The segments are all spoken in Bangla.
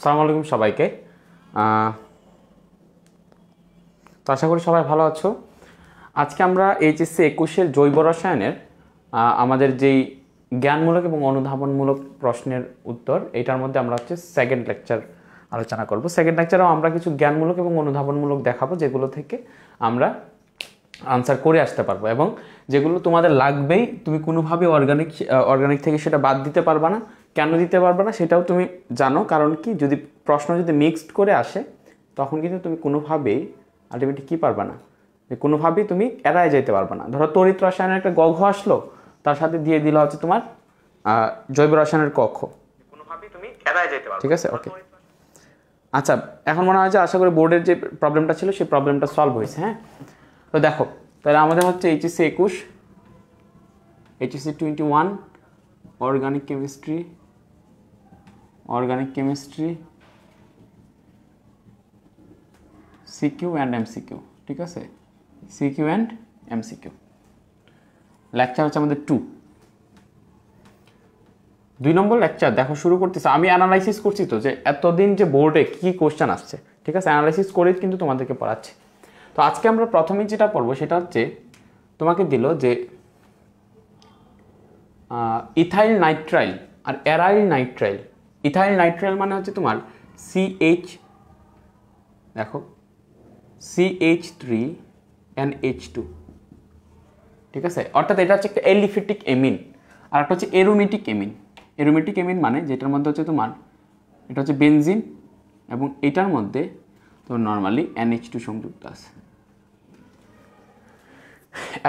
আসসালামু আলাইকুম সবাইকে। তো আশা করি সবাই ভালো আছো। আজকে আমরা এইচএসসি 21-এর জৈব রসায়নের আমাদের যেই জ্ঞানমূলক এবং অনুধাবনমূলক প্রশ্নের উত্তর, এটার মধ্যে আমরা সেকেন্ড লেকচার আলোচনা করব। সেকেন্ড লেকচারেও আমরা কিছু জ্ঞানমূলক এবং অনুধাবনমূলক দেখাবো, যেগুলো থেকে আমরা আনসার করে আসতে পারবো এবং যেগুলো তোমাদের লাগবেই। তুমি কোনোভাবে অর্গানিক থেকে সেটা বাদ দিতে পারবা না। কেন দিতে পারবে না সেটাও তুমি জানো, কারণ কি, যদি প্রশ্ন যদি মিক্সড করে আসে তখন কিন্তু তুমি কোনোভাবেই আলটিমেটলি কী পারবা না, কোনোভাবেই তুমি এড়ায় যেতে পারবে না। ধরো তড়িৎ রসায়নের একটা গ ঘ আসলো, তার সাথে দিয়ে দিল হচ্ছে তোমার জৈব রসায়নের ক খ, কোনোভাবেই তুমি এড়ায় যেতে পারবে। ঠিক আছে, ওকে। আচ্ছা, এখন মনে হয় যে আশা করি বোর্ডের যে প্রবলেমটা ছিল সেই প্রবলেমটা সলভ হয়েছে। হ্যাঁ, তো দেখো, তাহলে আমাদের হচ্ছে HSC 21, HSC 21 organic chemistry CQ and MCQ. ঠিক আছে, সিকিউ অ্যান্ড এমসিকিউ। লেকচার হচ্ছে আমাদের 2 নম্বর লেকচার। দেখো, শুরু করতেছে। আমি অ্যানালাইসিস করছি তো যে এতদিন যে বোর্ডে কী কোশ্চেন আসছে, ঠিক আছে, অ্যানালাইসিস করেই কিন্তু তোমাদেরকে পড়াচ্ছি। তো আজকে আমরা প্রথমেই যেটা পড়বো সেটা হচ্ছে, তোমাকে দিল যে ইথাইল নাইট্রাইল আর অ্যারাইল নাইট্রাইল। ইথাইল নাইট্রাইল মানে হচ্ছে তোমার দেখো CH3NH2। ঠিক আছে, অর্থাৎ এটা হচ্ছে একটা এলিফেটিক এমিন, আর একটা হচ্ছে এরোমেটিক এমিন। এরোমেটিক এমিন মানে যেটার মধ্যে হচ্ছে তোমার এটা হচ্ছে বেনজিন এবং এটার মধ্যে তোমার নর্মালি NH2 সংযুক্ত আছে।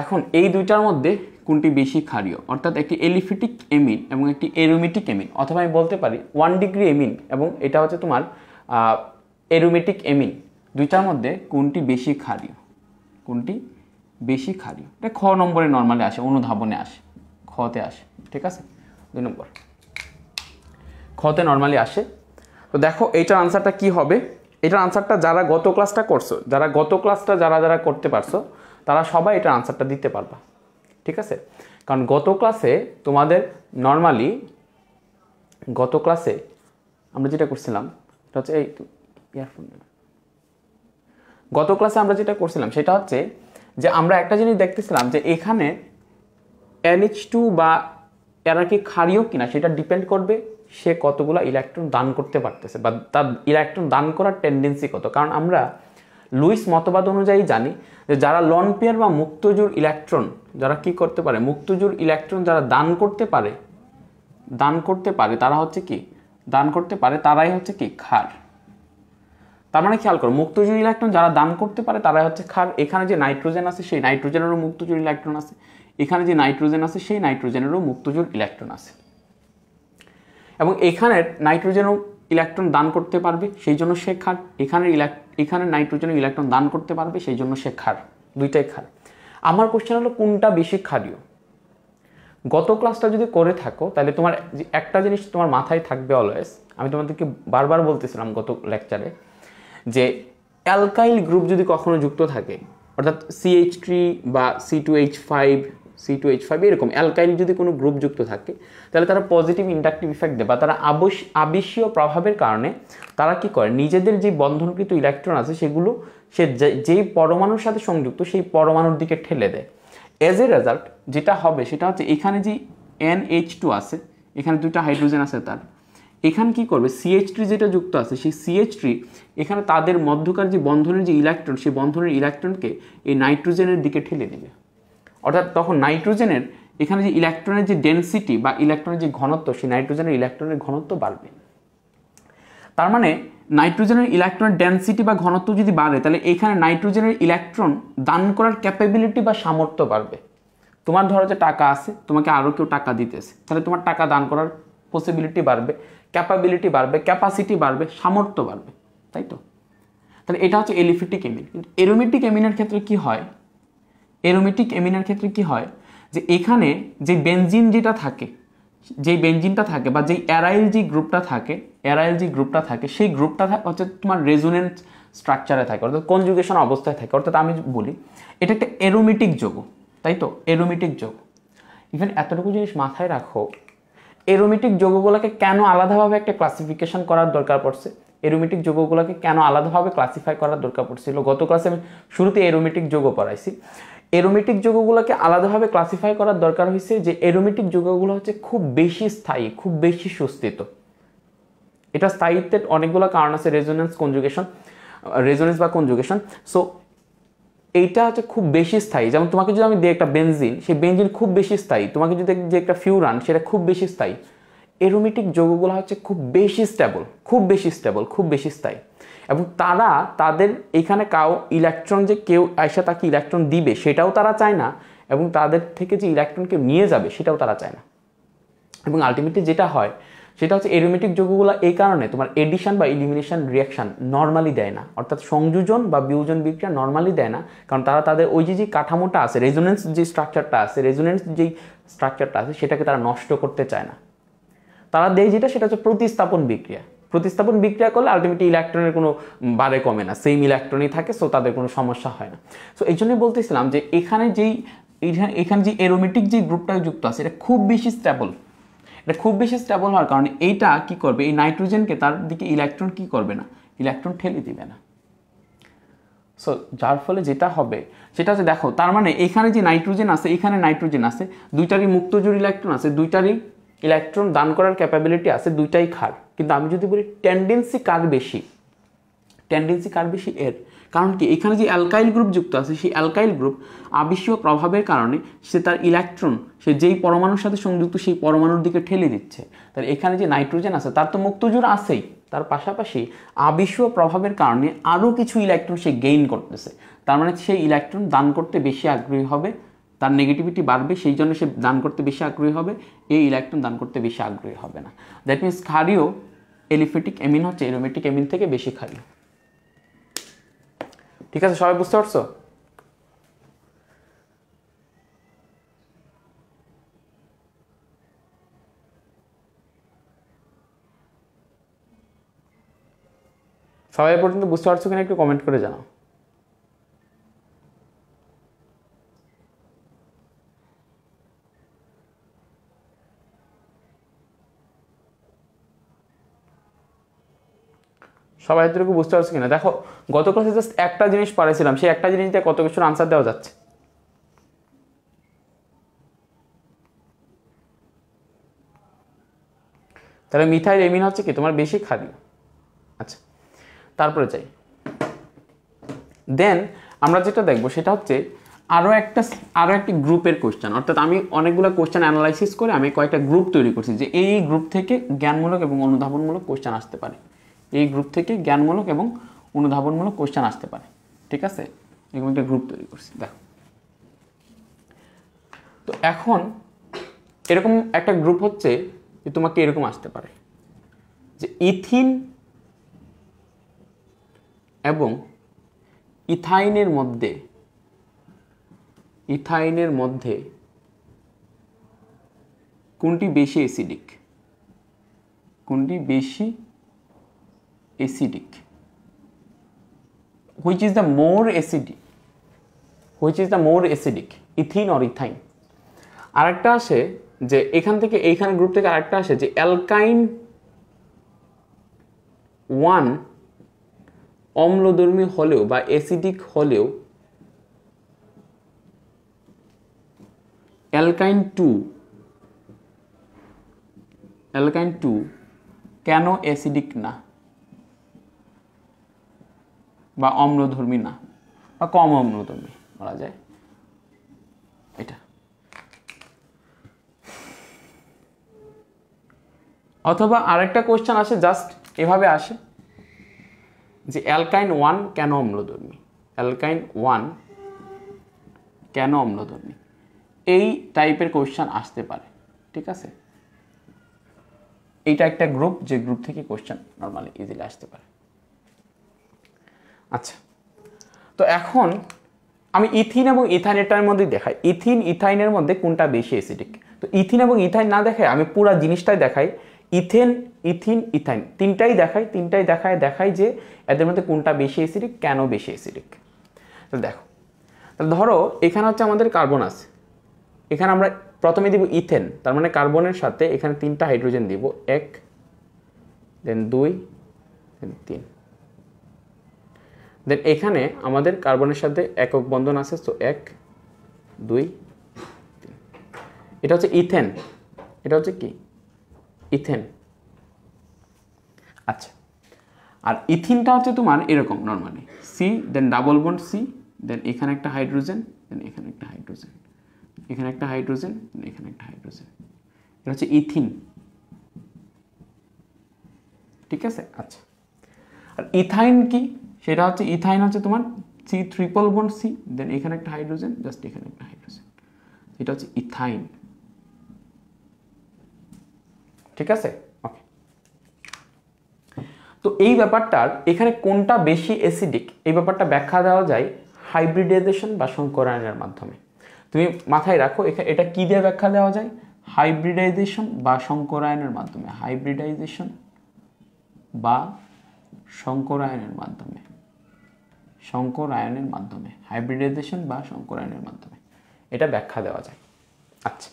এখন এই দুইটার মধ্যে কোনটি বেশি ক্ষারীয়, অর্থাৎ একটি এলিফেটিক এমিন এবং একটি এরোমেটিক এমিন, অথবা আমি বলতে পারি 1 ডিগ্রি এমিন এবং এটা হচ্ছে তোমার এরোমেটিক এমিন, দুইটার মধ্যে কোনটি বেশি ক্ষারীয়, এটা খ নম্বরে নর্মালি আসে, অনুধাবনে আসে, খতে আসে। ঠিক আছে, 2 নম্বর খতে নর্মালি আসে। তো দেখো এইটার আনসারটা কি হবে। এটার আনসারটা যারা গত ক্লাসটা করছো, যারা করতে পারছো, তারা সবাই এটার আনসারটা দিতে পারবা। ঠিক আছে, কারণ গত ক্লাসে আমরা যেটা করছিলাম সেটা হচ্ছে সেটা হচ্ছে যে আমরা একটা জিনিস দেখতেছিলাম যে এখানে NH2 বা এরা কি ক্ষারীয় কিনা সেটা ডিপেন্ড করবে সে কতগুলো ইলেকট্রন দান করতে পারতেছে বা তার ইলেকট্রন দান করার টেন্ডেন্সি কত। কারণ আমরা লুইস মতবাদ অনুযায়ী জানি যে যারা লন পেয়ার বা মুক্তজোড় ইলেকট্রন যারা কি করতে পারে, মুক্তজোড় ইলেকট্রন যারা দান করতে পারে তারাই হচ্ছে কি ক্ষার। তার মানে খেয়াল করো, মুক্তজোড় ইলেকট্রন যারা দান করতে পারে তারাই হচ্ছে ক্ষার। এখানে যে নাইট্রোজেন আছে সেই নাইট্রোজেনেরও মুক্তজোড় ইলেকট্রন আছে, এখানে যে নাইট্রোজেন আছে সেই নাইট্রোজেনেরও মুক্তজোড় ইলেকট্রন আছে, এবং এখানের নাইট্রোজেনও ইলেকট্রন দান করতে পারবে সেই জন্য সে ক্ষার, এখানে নাইট্রোজেনও ইলেকট্রন দান করতে পারবে সেই জন্য সে ক্ষার, দুইটাই ক্ষার। আমার কোশ্চেন হলো কোনটা বেশি ক্ষারীয়। গত ক্লাসটা যদি করে থাকো তাহলে তোমার একটা জিনিস তোমার মাথায় থাকবে অলওয়েজ, আমি তোমাদেরকে বারবার বলতেছিলাম গত লেকচারে, যে অ্যালকাইল গ্রুপ যদি কখনো যুক্ত থাকে, অর্থাৎ CH3 বা C2H5 এরকম অ্যালকাইল যদি কোনো গ্রুপ যুক্ত থাকে, তাহলে তারা পজিটিভ ইন্ডাকটিভ ইফেক্ট দেয় বা তারা আবেশীয় প্রভাবের কারণে তারা কি করে, নিজেদের যে বন্ধনকৃত ইলেকট্রন আছে সেগুলো সে যেই পরমাণুর সাথে সংযুক্ত সেই পরমাণুর দিকে ঠেলে দেয়। এজ এ রেজাল্ট যেটা হবে সেটা হচ্ছে এখানে যে NH2 আছে, এখানে 2টা হাইড্রোজেন আছে, তার এখানে কি করবে, CH3 যেটা যুক্ত আছে সেই CH3 এখানে তাদের মধ্যকার যে বন্ধনের যে ইলেকট্রন, সেই বন্ধনের ইলেকট্রনকে এই নাইট্রোজেনের দিকে ঠেলে দিবে। অর্থাৎ তখন নাইট্রোজেনের এখানে যে ইলেকট্রনের যে ডেনসিটি বা ইলেকট্রনের যে ঘনত্ব, সেই নাইট্রোজেনের ইলেকট্রনের ঘনত্ব বাড়বে। তার মানে নাইট্রোজেনের ইলেকট্রনের ডেনসিটি বা ঘনত্ব যদি বাড়ে, তাহলে এখানে নাইট্রোজেনের ইলেকট্রন দান করার ক্যাপাবিলিটি বা সামর্থ্য বাড়বে। তোমার ধরো যে টাকা আছে, তোমাকে আরও কেউ টাকা দিতেছে, তাহলে তোমার টাকা দান করার পসিবিলিটি বাড়বে, ক্যাপাবিলিটি বাড়বে, ক্যাপাসিটি বাড়বে, সামর্থ্য বাড়বে, তাই তো? তাহলে এটা হচ্ছে এলিফেটিক এমিন। কিন্তু এরোমেটিক এমিনের ক্ষেত্রে কি হয়, যে এখানে যে বেনজিন যেটা থাকে, যেই বেনজিনটা থাকে বা যেই অ্যারাইল যে গ্রুপটা থাকে সেই গ্রুপটা হচ্ছে তোমার রেজোনেন্স স্ট্রাকচারে থাকে, অর্থাৎ কনজুগেশন অবস্থায় থাকে। অর্থাৎ আমি বলি এটা একটা এরোমেটিক যৌগ, তাই তো? এরোমেটিক যৌগ। ইভেন এতটুকু জিনিস মাথায় রাখো, এরোমেটিক যৌগগুলোকে কেন আলাদাভাবে একটা ক্লাসিফিকেশন করার দরকার পড়ছে, অ্যারোমেটিক যৌগগুলোকে কেন আলাদাভাবে ক্লাসিফাই করার দরকার পড়ছিল? গত ক্লাসে আমি শুরুতে অ্যারোমেটিক যৌগ পড়াইছি। অ্যারোমেটিক যৌগগুলোকে আলাদাভাবে ক্লাসিফাই করার দরকার হয়েছে যে অ্যারোমেটিক যৌগগুলো হচ্ছে খুব বেশি স্থায়ী, খুব বেশি সুস্থিত। এটা স্থায়িত্বের অনেকগুলো কারণ আছে, রেজোনেন্স বা কনজুগেশন। সো এইটা হচ্ছে খুব বেশি স্থায়ী। যেমন তোমাকে যদি আমি দিই একটা বেনজিন, সেই বেনজিন খুব বেশি স্থায়ী। তোমাকে যদি যে একটা ফিউরান, সেটা খুব বেশি স্থায়ী। অ্যারোমেটিক যৌগগুলো হচ্ছে খুব বেশি স্টেবল, খুব বেশি স্থায়ী। এবং তারা তাদের এখানে ইলেকট্রন যে কেউ আইসা তাকে ইলেকট্রন দিবে সেটাও তারা চায় না, এবং তাদের থেকে যে ইলেকট্রন কেউ নিয়ে যাবে সেটাও তারা চায় না। এবং আলটিমেটলি যেটা হয় সেটা হচ্ছে অ্যারোমেটিক যৌগগুলো এই কারণে তোমার এডিশন বা ইলিমিনেশন রিয়াকশন নর্মালি দেয় না, অর্থাৎ সংযোজন বা বিয়োজন বিক্রিয়া নর্মালি দেয় না, কারণ তারা তাদের ওই যে কাঠামোটা আছে, রেজোনেন্স যে স্ট্রাকচারটা আছে সেটাকে তারা নষ্ট করতে চায় না। তারা দেয় যেটা, সেটা হচ্ছে প্রতিস্থাপন বিক্রিয়া করলে আলটিমেটলি ইলেকট্রনের কোনো বারে কমে না, সেম ইলেকট্রনই থাকে। সো তাদের কোনো সমস্যা হয় না। সো এই জন্যই বলতেছিলাম যে এখানে যে অ্যারোমেটিক যে গ্রুপটা যুক্ত আছে এটা খুব বেশি স্টেবল। এটা খুব বেশি স্টেবল হওয়ার কারণে এইটা কি করবে, এই নাইট্রোজেনকে তার দিকে ইলেকট্রন কি করবে না, ইলেকট্রন ঠেলে দিবে না। সো যার ফলে যেটা হবে সেটা হচ্ছে, দেখো তার মানে এখানে যে নাইট্রোজেন আছে, এখানে নাইট্রোজেন আছে, দুইটারই মুক্তজোড় ইলেকট্রন আছে, দুইটারই ইলেকট্রন দান করার ক্যাপাবিলিটি আছে, দুইটাই ক্ষার। কিন্তু আমি যদি বলি টেন্ডেন্সি কার বেশি এর, কারণ কি এখানে যে অ্যালকাইল গ্রুপ যুক্ত আছে, সেই অ্যালকাইল গ্রুপ আবেশীয় প্রভাবের কারণে সে তার ইলেকট্রন সে যেই পরমাণুর সাথে সংযুক্ত সেই পরমাণুর দিকে ঠেলে দিচ্ছে। তাহলে এখানে যে নাইট্রোজেন আছে তার তো মুক্তজোড় আছেই, তার পাশাপাশি আবেশীয় প্রভাবের কারণে আরও কিছু ইলেকট্রন সে গেইন করতেছে। তার মানে সেই ইলেকট্রন দান করতে বেশি আগ্রহী হবে, তার নেগেটিভিটি বাড়বে, সেই জন্য সে দান করতে বেশি আগ্রহী হবে, এই ইলেকট্রন দান করতে বেশি আগ্রহী হবে না। দ্যাট মিনস ক্ষারীয় এলিফ্যাটিক অ্যামিন হচ্ছে অ্যারোমেটিক অ্যামিন থেকে বেশি ক্ষারীয়। ঠিক আছে, সবাই বুঝতে পারছো? সবাই পর্যন্ত বুঝতে পারছো কিনা একটু কমেন্ট করে জানাও। সবাই এতটুকু বুঝতে পারছো কিনা? দেখো গত ক্লাসে জাস্ট একটা জিনিস পড়াইছিলাম, সেই একটা জিনিস দিয়ে কত কিছুর আনসার দেওয়া যাচ্ছে। তাহলে মিথাইল এমিন হচ্ছে কি তোমার বেশি ক্ষারীয়। আচ্ছা, তারপরে যাই। দেন আমরা যেটা দেখবো সেটা হচ্ছে আরও একটি গ্রুপের কোশ্চেন, অর্থাৎ আমি অনেকগুলো কোশ্চেন অ্যানালাইসিস করে আমি কয়েকটা গ্রুপ তৈরি করছি যে এই গ্রুপ থেকে জ্ঞানমূলক এবং অনুধাবনমূলক কোশ্চেন আসতে পারে, এই গ্রুপ থেকে জ্ঞানমূলক এবং অনুধাবনমূলক কোশ্চেন আসতে পারে। ঠিক আছে, এরকম একটা গ্রুপ তৈরি করছি। দেখো তো এখন এরকম একটা গ্রুপ হচ্ছে যে তোমাকে এরকম আসতে পারে যে ইথিন এবং ইথাইনের মধ্যে কোনটি বেশি acidic, which is the more acidic, ethene or ethyne. আরেকটা আসে যে এইখানে গ্রুপ থেকে আরেকটা আসে যে অ্যালকাইন 1 অম্লধর্মী হলেও বা অ্যাসিডিক হলেও অ্যালকাইন 2 কেন অ্যাসিডিক না বা অম্লধর্মী না বা কম অম্লধর্মী বলা যায় এটা। অথবা আরেকটা কোশ্চেন আসে জাস্ট এভাবে আসে যে অ্যালকাইন 1 কেন অম্লধর্মী, এই টাইপের কোশ্চেন আসতে পারে। ঠিক আছে, এইটা একটা গ্রুপ যে গ্রুপ থেকে কোশ্চেন নর্মালি ইজিলি আসতে পারে। আচ্ছা, তো এখন আমি ইথিন এবং ইথাইনটার মধ্যে দেখাই ইথাইনের মধ্যে কোনটা বেশি অ্যাসিডিক। তো ইথিন এবং ইথাইন না দেখাই আমি পুরো জিনিসটাই দেখাই, ইথিন ইথাইন তিনটাই দেখাই যে এদের মধ্যে কোনটা বেশি অ্যাসিডিক, কেন বেশি অ্যাসিডিক। তো দেখো, তাহলে ধরো এখানে হচ্ছে আমাদের কার্বন আছে, এখানে আমরা প্রথমে দিব ইথেন, তার মানে কার্বনের সাথে এখানে 3টা হাইড্রোজেন দিব, 1 দেন 2 দেন 3, দেন এখানে আমাদের কার্বনের সাথে একক বন্ধন আছে, তো 1 2 3, এটা হচ্ছে ইথেন, এটা হচ্ছে কি ইথেন। আচ্ছা, আর ইথিনটা হচ্ছে তোমার এরকম নর্মালি সি দেন ডাবল বন্ড সি, দেন এখানে একটা হাইড্রোজেন, দেন এখানে একটা হাইড্রোজেন, এখানে একটা হাইড্রোজেন, দেন এখানে একটা হাইড্রোজেন, এটা হচ্ছে ইথিন। ঠিক আছে। আচ্ছা, আর ইথাইন কি, সেটা হচ্ছে ইথাইন হচ্ছে তোমার সি ট্রিপল বন্ড সি, দেন এখানে একটা হাইড্রোজেন, জাস্ট এখানে একটা হাইড্রোজেন, এটা হচ্ছে ইথাইন। ঠিক আছে, ওকে। তো এই ব্যাপারটার এখানে কোনটা বেশি অ্যাসিডিক এই ব্যাপারটা ব্যাখ্যা দেওয়া যায় হাইব্রিডাইজেশন বা সংকরায়নের মাধ্যমে। তুমি মাথায় রাখো এটা কি দিয়ে ব্যাখ্যা দেওয়া যায়, হাইব্রিডাইজেশন বা সংকরায়নের মাধ্যমে, হাইব্রিডাইজেশন বা সংকরায়নের মাধ্যমে, সংকরায়নের মাধ্যমে, হাইব্রিডাইজেশন বা সংকরায়নের মাধ্যমে এটা ব্যাখ্যা দেওয়া যায়। আচ্ছা,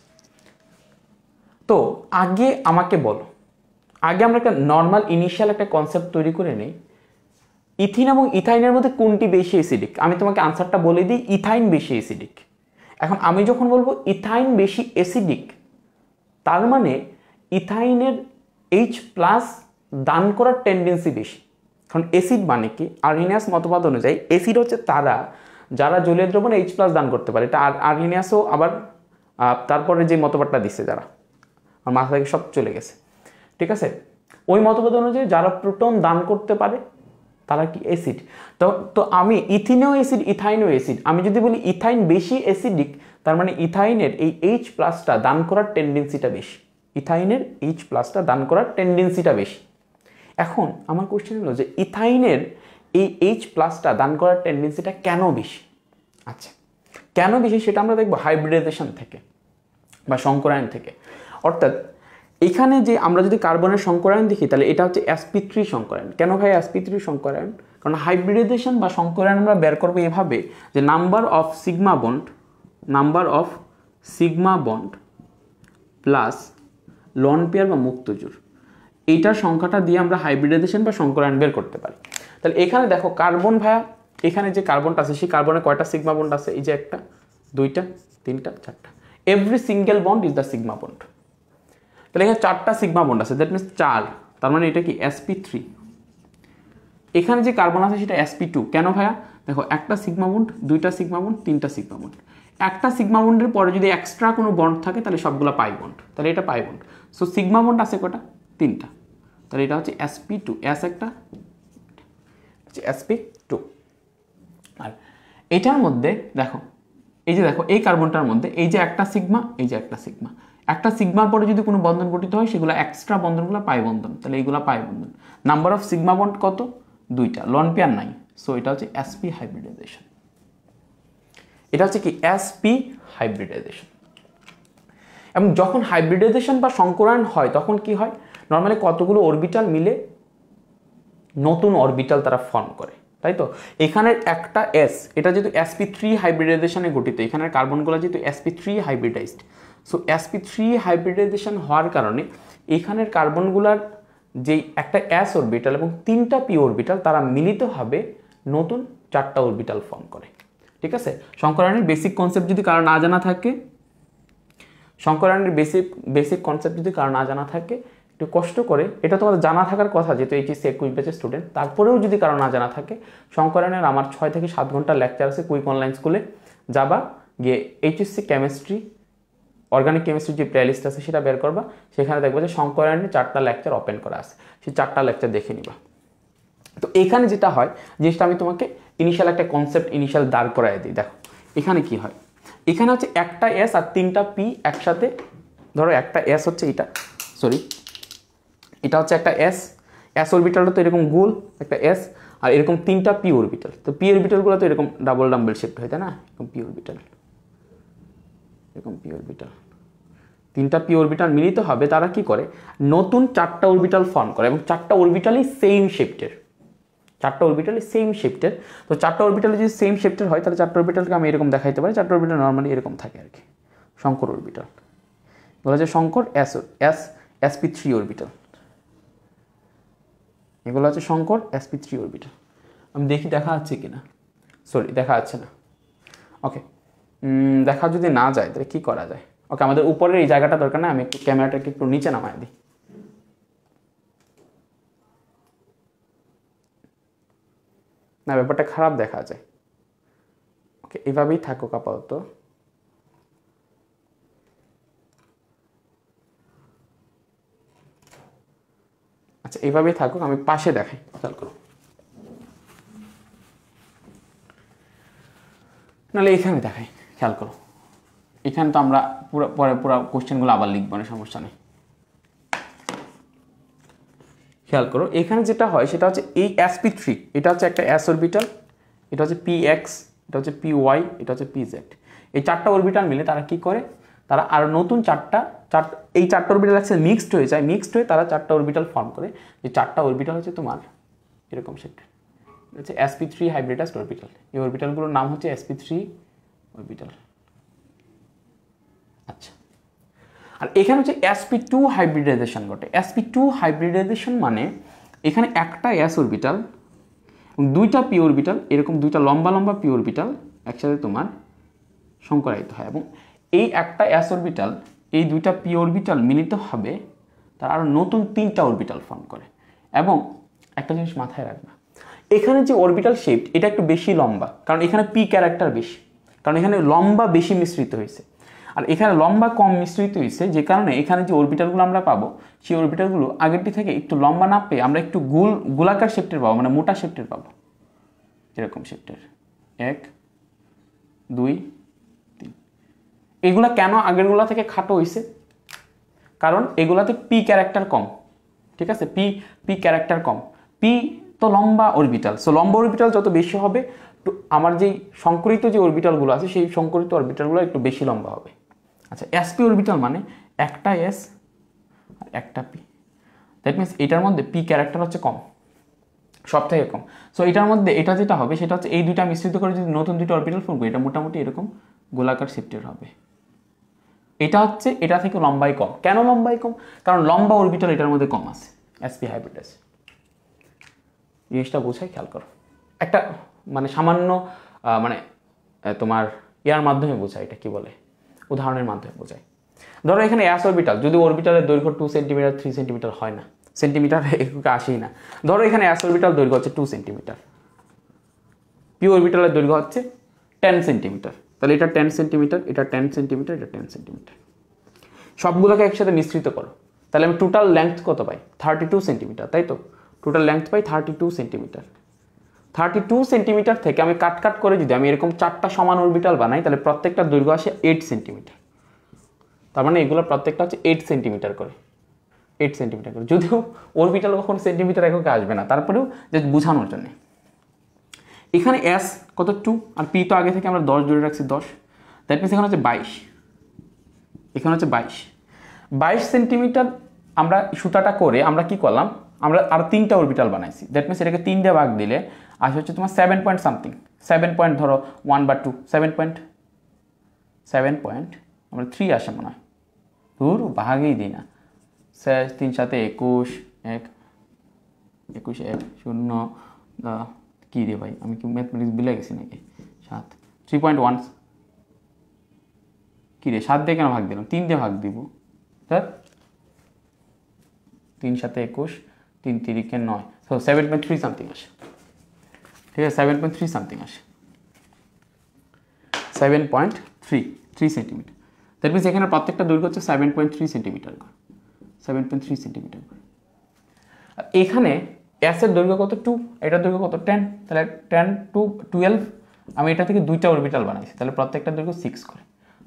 তো আগে আমাকে বলো, আগে আমরা একটা নর্মাল ইনিশিয়াল একটা কনসেপ্ট তৈরি করে নেই, ইথিন এবং ইথাইনের মধ্যে কোনটি বেশি অ্যাসিডিক। আমি তোমাকে আনসারটা বলে দিই, ইথাইন বেশি অ্যাসিডিক। এখন আমি যখন বলবো ইথাইন বেশি অ্যাসিডিক, তার মানে ইথাইনের H+ দান করার টেন্ডেন্সি বেশি। কারণ অ্যাসিড মানে কি, আর্হেনিয়াস মতবাদ অনুযায়ী অ্যাসিড হচ্ছে তারা যারা জলীয় দ্রবণে H+ দান করতে পারে। এটা আর্হেনিয়াসও আবার তারপরে যে মতবাদটা দিচ্ছে, যারা আমার মাথা থেকে সব চলে গেছে, ঠিক আছে, ওই মতবাদ অনুযায়ী যারা প্রোটন দান করতে পারে তারা কি অ্যাসিড। তো আমি ইথিনেও অ্যাসিড, ইথাইনও অ্যাসিড, আমি যদি বলি ইথাইন বেশি অ্যাসিডিক, তার মানে ইথাইনের এই H+টা দান করার টেন্ডেন্সিটা বেশি, ইথাইনের H+টা দান করার টেন্ডেন্সিটা বেশি। এখন আমার কোশ্চেন হলো যে ইথাইনের এই H+টা দান করার টেন্ডেন্সিটা কেন বেশি। আচ্ছা, কেন বেশি সেটা আমরা দেখবো হাইব্রিডাইজেশন থেকে বা সংকরায়ন থেকে। অর্থাৎ এখানে যে আমরা যদি কার্বনের সংকরায়ন দেখি, তাহলে এটা হচ্ছে sp3 সংকরায়ন। কেন ভাই sp3 সংকরায়ন? কারণ হাইব্রিডাইজেশন বা সংকরায়ন আমরা বের করবো এভাবে যে number of sigma bond plus loan pair বা মুক্তজোড়, এইটার সংখ্যাটা দিয়ে আমরা হাইব্রিডাইজেশন বা সংকরায়ন বের করতে পারি। তাহলে এখানে দেখো কার্বন ভাইয়া, এখানে যে কার্বনটা আছে সেই কার্বনে কয়টা সিগমা বন্ড আছে? এই যে 1টা 2টা 3টা 4টা, every single bond is the sigma bond. তাহলে এখানে 4টা সিগমা বন্ড আছে, দ্যাট মিনস 4, তার মানে এটা কি sp3। এখানে যে কার্বন আছে সেটা sp2। কেন ভাইয়া? দেখো 1টা সিগমা বন্ড, 2টা সিগমা বন্ড, 3টা সিগমা বন্ড, একটা সিগমা বন্ডের পরে যদি এক্সট্রা কোনো বন্ড থাকে তাহলে সবগুলো পাই বন্ড, তাহলে এটা pi bond. So sigma bond আছে কটা? 3টা, তাহলে এটা হচ্ছে sp2, s একটা হচ্ছে sp2। আর এটার মধ্যে দেখো, এই যে দেখো এই কার্বনটার মধ্যে এই যে একটা সিগমা, এই যে একটা সিগমা, একটা সিগমার পরে যদি কোনো বন্ধন গঠিত হয় সেগুলো এক্সট্রা বন্ধনগুলো পাই বন্ধন, তাহলে এইগুলো পাই বন্ধন। নাম্বার অফ সিগমা বন্ড কত? 2টা, লন পেয়ার নাই, সো এটা হচ্ছে sp হাইব্রিডাইজেশন। এটা হচ্ছে কি sp হাইব্রিডাইজেশন। এবং যখন হাইব্রিডাইজেশন বা সংকরায়ন হয় তখন কি হয়, নর্মালি কতগুলো অরবিটাল মিলে নতুন অরবিটাল তারা ফর্ম করে, তাই তো। এখানের একটা s, এটা যেহেতু sp3 হাইব্রিডাইজেশনে গঠিত, এখানের কার্বনগুলো যেহেতু sp3 hybridised, so sp3 hybridization হওয়ার কারণে এখানের কার্বনগুলার যেই একটা s অরবিটাল এবং 3টা p অরবিটাল তারা মিলিত হবে নতুন 4টা অরবিটাল ফর্ম করে। ঠিক আছে, সংকরায়নের বেসিক কনসেপ্ট যদি কারো না জানা থাকে, সংকরায়নের বেসিক কনসেপ্ট যদি কারো না জানা থাকে, একটু কষ্ট করে, এটা তোমাদের জানা থাকার কথা যেহেতু এইচএসসি 21 ব্যাচের স্টুডেন্ট, তারপরেও যদি কারো না জানা থাকে, সংকরায়নের আমার 6 থেকে 7 ঘন্টার লেকচার আছে কুইক অনলাইন স্কুলে, যাবা গিয়ে এইচএসসি কেমিস্ট্রি, অর্গানিক কেমিস্ট্রি যে প্লেলিস্ট আছে সেটা বের করবা, সেখানে দেখবো যে সংকরায়নের 4টা লেকচার ওপেন করা আছে, সেই 4টা লেকচার দেখে নিবা। তো এখানে যেটা হয়, জিনিসটা আমি তোমাকে ইনিশিয়াল একটা কনসেপ্ট ইনিশিয়াল দাঁড় করাই দিই। দেখো এখানে কি হয়, এখানে হচ্ছে একটা s আর 3টা p একসাথে, ধরো একটা s হচ্ছে এটা হচ্ছে একটা s অরবিটালটা তো এরকম গোল একটা s, আর এরকম 3টা p অরবিটাল। তো p অরবিটালগুলো তো এরকম ডাবল ডাম্বেল শেপড হয়, তাই না, এরকম p অরবিটাল, এরকম p অরবিটাল, 3টা p অরবিটাল মিলিত হবে, তারা কি করে নতুন 4টা অরবিটাল ফর্ম করে, এবং 4টা অরবিটালই সেম শেপটের, 4টা অরবিটালই সেম শেপটের। তো 4টা অরবিটাল যদি সেম শেপটের হয় তাহলে 4টা অরবিটালকে আমি এরকম দেখাইতে পারি, 4টা অরবিটাল নর্মালি এরকম থাকে আর কি, সংকর অরবিটাল বলা যায়, সংকর sp3 অরবিটাল, এগুলো হচ্ছে সংকর sp3 অরবিটাল। আমি দেখি দেখা যাচ্ছে কিনা, সরি দেখা যাচ্ছে না। ওকে, দেখা যদি না যায় তাহলে কী করা যায়? ওকে, আমাদের উপরের এই জায়গাটা দরকার না, আমি একটু ক্যামেরাটাকে একটু নিচে নামায় দিই। না, ব্যাপারটা খারাপ দেখা যায়। ওকে, এইভাবেই থাকুক আপাতত। আচ্ছা, এইভাবেই থাকুক, আমি পাশে দেখাই, খেয়াল করো। নাহলে এখানে দেখাই, খেয়াল করো। এখানে তো আমরা পুরো কোশ্চেনগুলো আবার লিখবো না, সমস্যা নেই। খেয়াল করো, এখানে যেটা হয় সেটা হচ্ছে এই sp3, এটা হচ্ছে একটা s অরবিটাল, এটা হচ্ছে px, এটা হচ্ছে py, এটা হচ্ছে pz। এই চারটা অরবিটাল মিলে তারা কি করে, তারা আরো নতুন এই চারটা অরবিটাল একসাথে মিক্সড হয়ে যায়, মিক্সড হয়ে তারা চারটা অরবিটাল ফর্ম করে। যে চারটা অরবিটাল হচ্ছে তোমার এরকম শেপ, হচ্ছে sp3 হাইব্রিডাইজড অরবিটাল। এই অরবিটালগুলোর নাম হচ্ছে sp3 অরবিটাল। আচ্ছা, আর এখানে হচ্ছে sp2 হাইব্রিডাইজেশন ঘটে। sp2 হাইব্রিডাইজেশন মানে এখানে একটা s অরবিটাল এবং দুইটা p অরবিটাল, এরকম দুইটা লম্বা লম্বা p অরবিটাল একসাথে তোমার সংকরায়িত হয়, এবং এই একটা s অরবিটাল এই দুইটা p অরবিটাল মিলিত হবে তার আরও নতুন তিনটা অরবিটাল ফর্ম করে। এবং একটা জিনিস মাথায় রাখবা, এখানে যে অরবিটাল শেপ এটা একটু বেশি লম্বা, কারণ এখানে p ক্যারেক্টার বেশি, কারণ এখানে লম্বা বেশি মিশ্রিত হয়েছে। আর এখানে লম্বা কম মিশ্রিত হয়েছে, যে কারণে এখানে যে অরবিটালগুলো আমরা পাবো সেই অরবিটালগুলো আগেরটি থেকে একটু লম্বা না পেয়ে আমরা একটু গোলাকার শেপটের পাবো, মানে মোটা শেপটের পাবো, এরকম শেপটের 1 2 3। এগুলা কেন আগেরগুলা থেকে খাটো হয়েছে? কারণ এগুলাতে পি ক্যারেক্টার কম, ঠিক আছে? পি ক্যারেক্টার কম, পি তো লম্বা অরবিটাল, সো লম্বা অরবিটাল যত বেশি হবে আমার যেই সংকরিত যে অরবিটালগুলো আছে সেই সংকরিত অরবিটালগুলো একটু বেশি লম্বা হবে। আচ্ছা, sp অরবিটাল মানে একটা s আর একটা p, দ্যাট মিনস এটার মধ্যে p ক্যারেক্টার হচ্ছে কম, সব থেকে কম। সো এটার মধ্যে এটা যেটা হবে সেটা হচ্ছে এই দুইটা মিশ্রিত করে যদি নতুন দুইটা অরবিটাল ফর্ম করি, এটা মোটামুটি এরকম গোলাকার শেপটের হবে। এটা হচ্ছে এটা থেকে লম্বাই কম। কেন লম্বাই কম? কারণ লম্বা অরবিটাল এটার মধ্যে কম আছে, sp হাইব্রিডাইজ। জিনিসটা বোঝাই, খেয়াল করো। একটা মানে সামান্য মানে তোমার ইয়ার মাধ্যমে বোঝায়, এটা কি বলে, উদাহরণের মাধ্যমে বোঝায়। ধরো এখানে s অরবিটাল, যদি অরবিটালের দৈর্ঘ্য 2 সেন্টিমিটার 3 সেন্টিমিটার হয় না, সেন্টিমিটার এককে আসেই না। ধরো এখানে s অরবিটাল দৈর্ঘ্য হচ্ছে 2 সেন্টিমিটার, p অরবিটালের দৈর্ঘ্য হচ্ছে 10 সেন্টিমিটার, তাহলে এটা 10 সেন্টিমিটার, এটা 10 সেন্টিমিটার, এটা 10 সেন্টিমিটার। সবগুলোকে একসাথে মিশ্রিত করো, তাহলে আমি টোটাল লেংথ কত পাই? 32 সেন্টিমিটার, তাই তো? টোটাল লেংথ পাই 32 সেন্টিমিটার। 32 সেন্টিমিটার থেকে আমি কাট করে যদি আমি এরকম চারটা সমান অরবিটাল বানাই, তাহলে প্রত্যেকটা দৈর্ঘ্য আসে 8 সেন্টিমিটার। তার মানে এগুলো প্রত্যেকটা হচ্ছে 8 সেন্টিমিটার করে, 8 সেন্টিমিটার করে। যদিও অরবিটাল কখন সেন্টিমিটার এককে আসবে না, তারপরেও যে বোঝানোর জন্য। এখানে s কত 2, আর p তো আগে থেকে আমরা 10 জুড়ে রাখছি 10, দ্যাট মিনস এখানে হচ্ছে 22, এখানে হচ্ছে 22 সেন্টিমিটার। আমরা সুতাটা করে আমরা কি করলাম, আমরা আর তিনটা অরবিটাল বানাইছি, দ্যাট মিনস এটাকে 3 দিয়ে ভাগ দিলে আসে হচ্ছে তোমার 7 পয়েন্ট সামথিং, 7 পয়েন্ট ধরো 1 বা 2, 7 পয়েন্ট আমরা 3 আসে মনে হয়, ধুর ভাগেই দিই না। 3 সাথে 21, 21 1 0 কী রে ভাই, আমি কি ম্যাথমেটিক্স বিলে গেছি নাকি? 7 3.1 কী রে, 7 দিয়ে কেন ভাগ দিলাম? 3 দিয়ে ভাগ দিব স্যার। 3 সাথে 21, 3 3 9, সো 7.3 সামথিং আসে, ঠিক আছে? 7.3 সামথিং আসে, 7.3 সেন্টিমিটার। দ্যাট মিনস এখানে প্রত্যেকটা দৈর্ঘ্য হচ্ছে 7.3 সেন্টিমিটার, 7.3 সেন্টিমিটার। আর এখানে s এর দৈর্ঘ্য কত 2, এটার দৈর্ঘ্য কত 10, তাহলে 10 to 12 আমি এটা থেকে দুইটা অরবিটাল বানাইছি, তাহলে প্রত্যেকটা দৈর্ঘ্য 6 করে,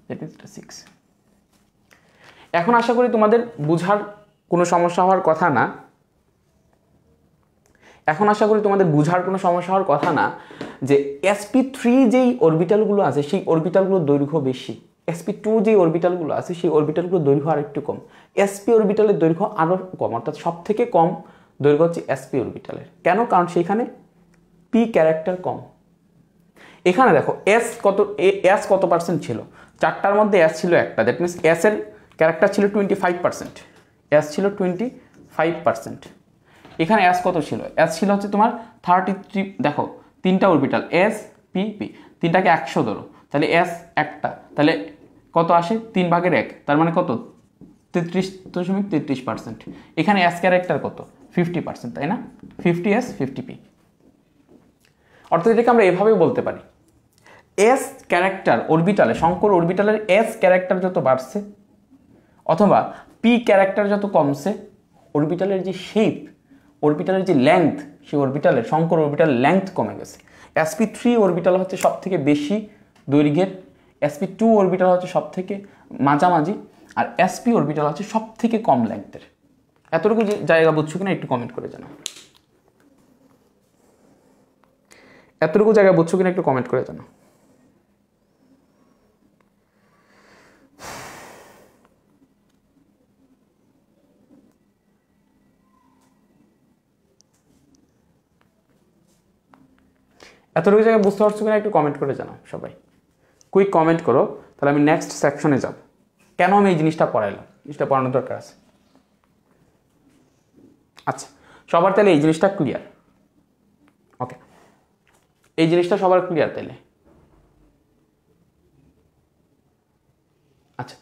দ্যাট মিনস এটা 6। এখন আশা করি তোমাদের বুঝার কোনো সমস্যা হওয়ার কথা না, যে sp3 যেই অরবিটালগুলো আছে সেই অরবিটালগুলোর দৈর্ঘ্য বেশি, sp2 যেই অরবিটালগুলো আছে সেই অরবিটালগুলোর দৈর্ঘ্য আর একটু কম, sp অরবিটালের দৈর্ঘ্য আরও কম, অর্থাৎ সব থেকে কম দৈর্ঘ্য হচ্ছে sp অরবিটালের। কেন? কারণ সেইখানে p ক্যারেক্টার কম। এখানে দেখো s কত পার্সেন্ট ছিল, চারটার মধ্যে s ছিল একটা, দ্যাট মিনস s এর ক্যারেক্টার ছিল 25%, s ছিল 25%। এখানে S কত ছিল? S ছিল হচ্ছে তোমার 33, দেখো তিনটা অরবিটাল S P P, তিনটাকে 100 ধরো, তাহলে S একটা, তাহলে কত আসে? 3/1, তার মানে কত? 33.33%। এখানে S ক্যারেক্টার কত? 50%, তাই না? 50S 50P। অর্থাৎ এটাকে আমরা এভাবেই বলতে পারি, S ক্যারেক্টার অরবিটালে, শঙ্কর অরবিটালের S ক্যারেক্টার যত বাড়ছে অথবা P ক্যারেক্টার যত কমছে, অরবিটালের যে শেপ, অরবিটালের যে লেংথ, সেই অরবিটালের, শঙ্কর অরবিটালের লেংথ কমে গেছে। sp3 অরবিটাল হচ্ছে সব থেকে বেশি দৈর্ঘ্যের, sp2 অরবিটাল হচ্ছে সব থেকে মাঝামাঝি, আর sp অরবিটাল হচ্ছে সব থেকে কম লেংথের। এতটুকু জায়গা বুঝছো কিনা একটু কমেন্ট করে জানাও। এতটুকু জায়গা বুঝছো কিনা একটু কমেন্ট করে জানাও। এতটুকু জায়গায় বুঝতে পারছো কিনা একটু কমেন্ট করে জানাও সবাই, কুইক কমেন্ট করো, তাহলে আমি নেক্সট সেকশনে যাব। কেন আমি এই জিনিসটা পড়াইলাম, জিনিসটা পড়ানোর দরকার আছে। আচ্ছা, সবার তাহলে এই জিনিসটা ক্লিয়ার? ওকে, এই জিনিসটা সবার ক্লিয়ার তাহলে? আচ্ছা,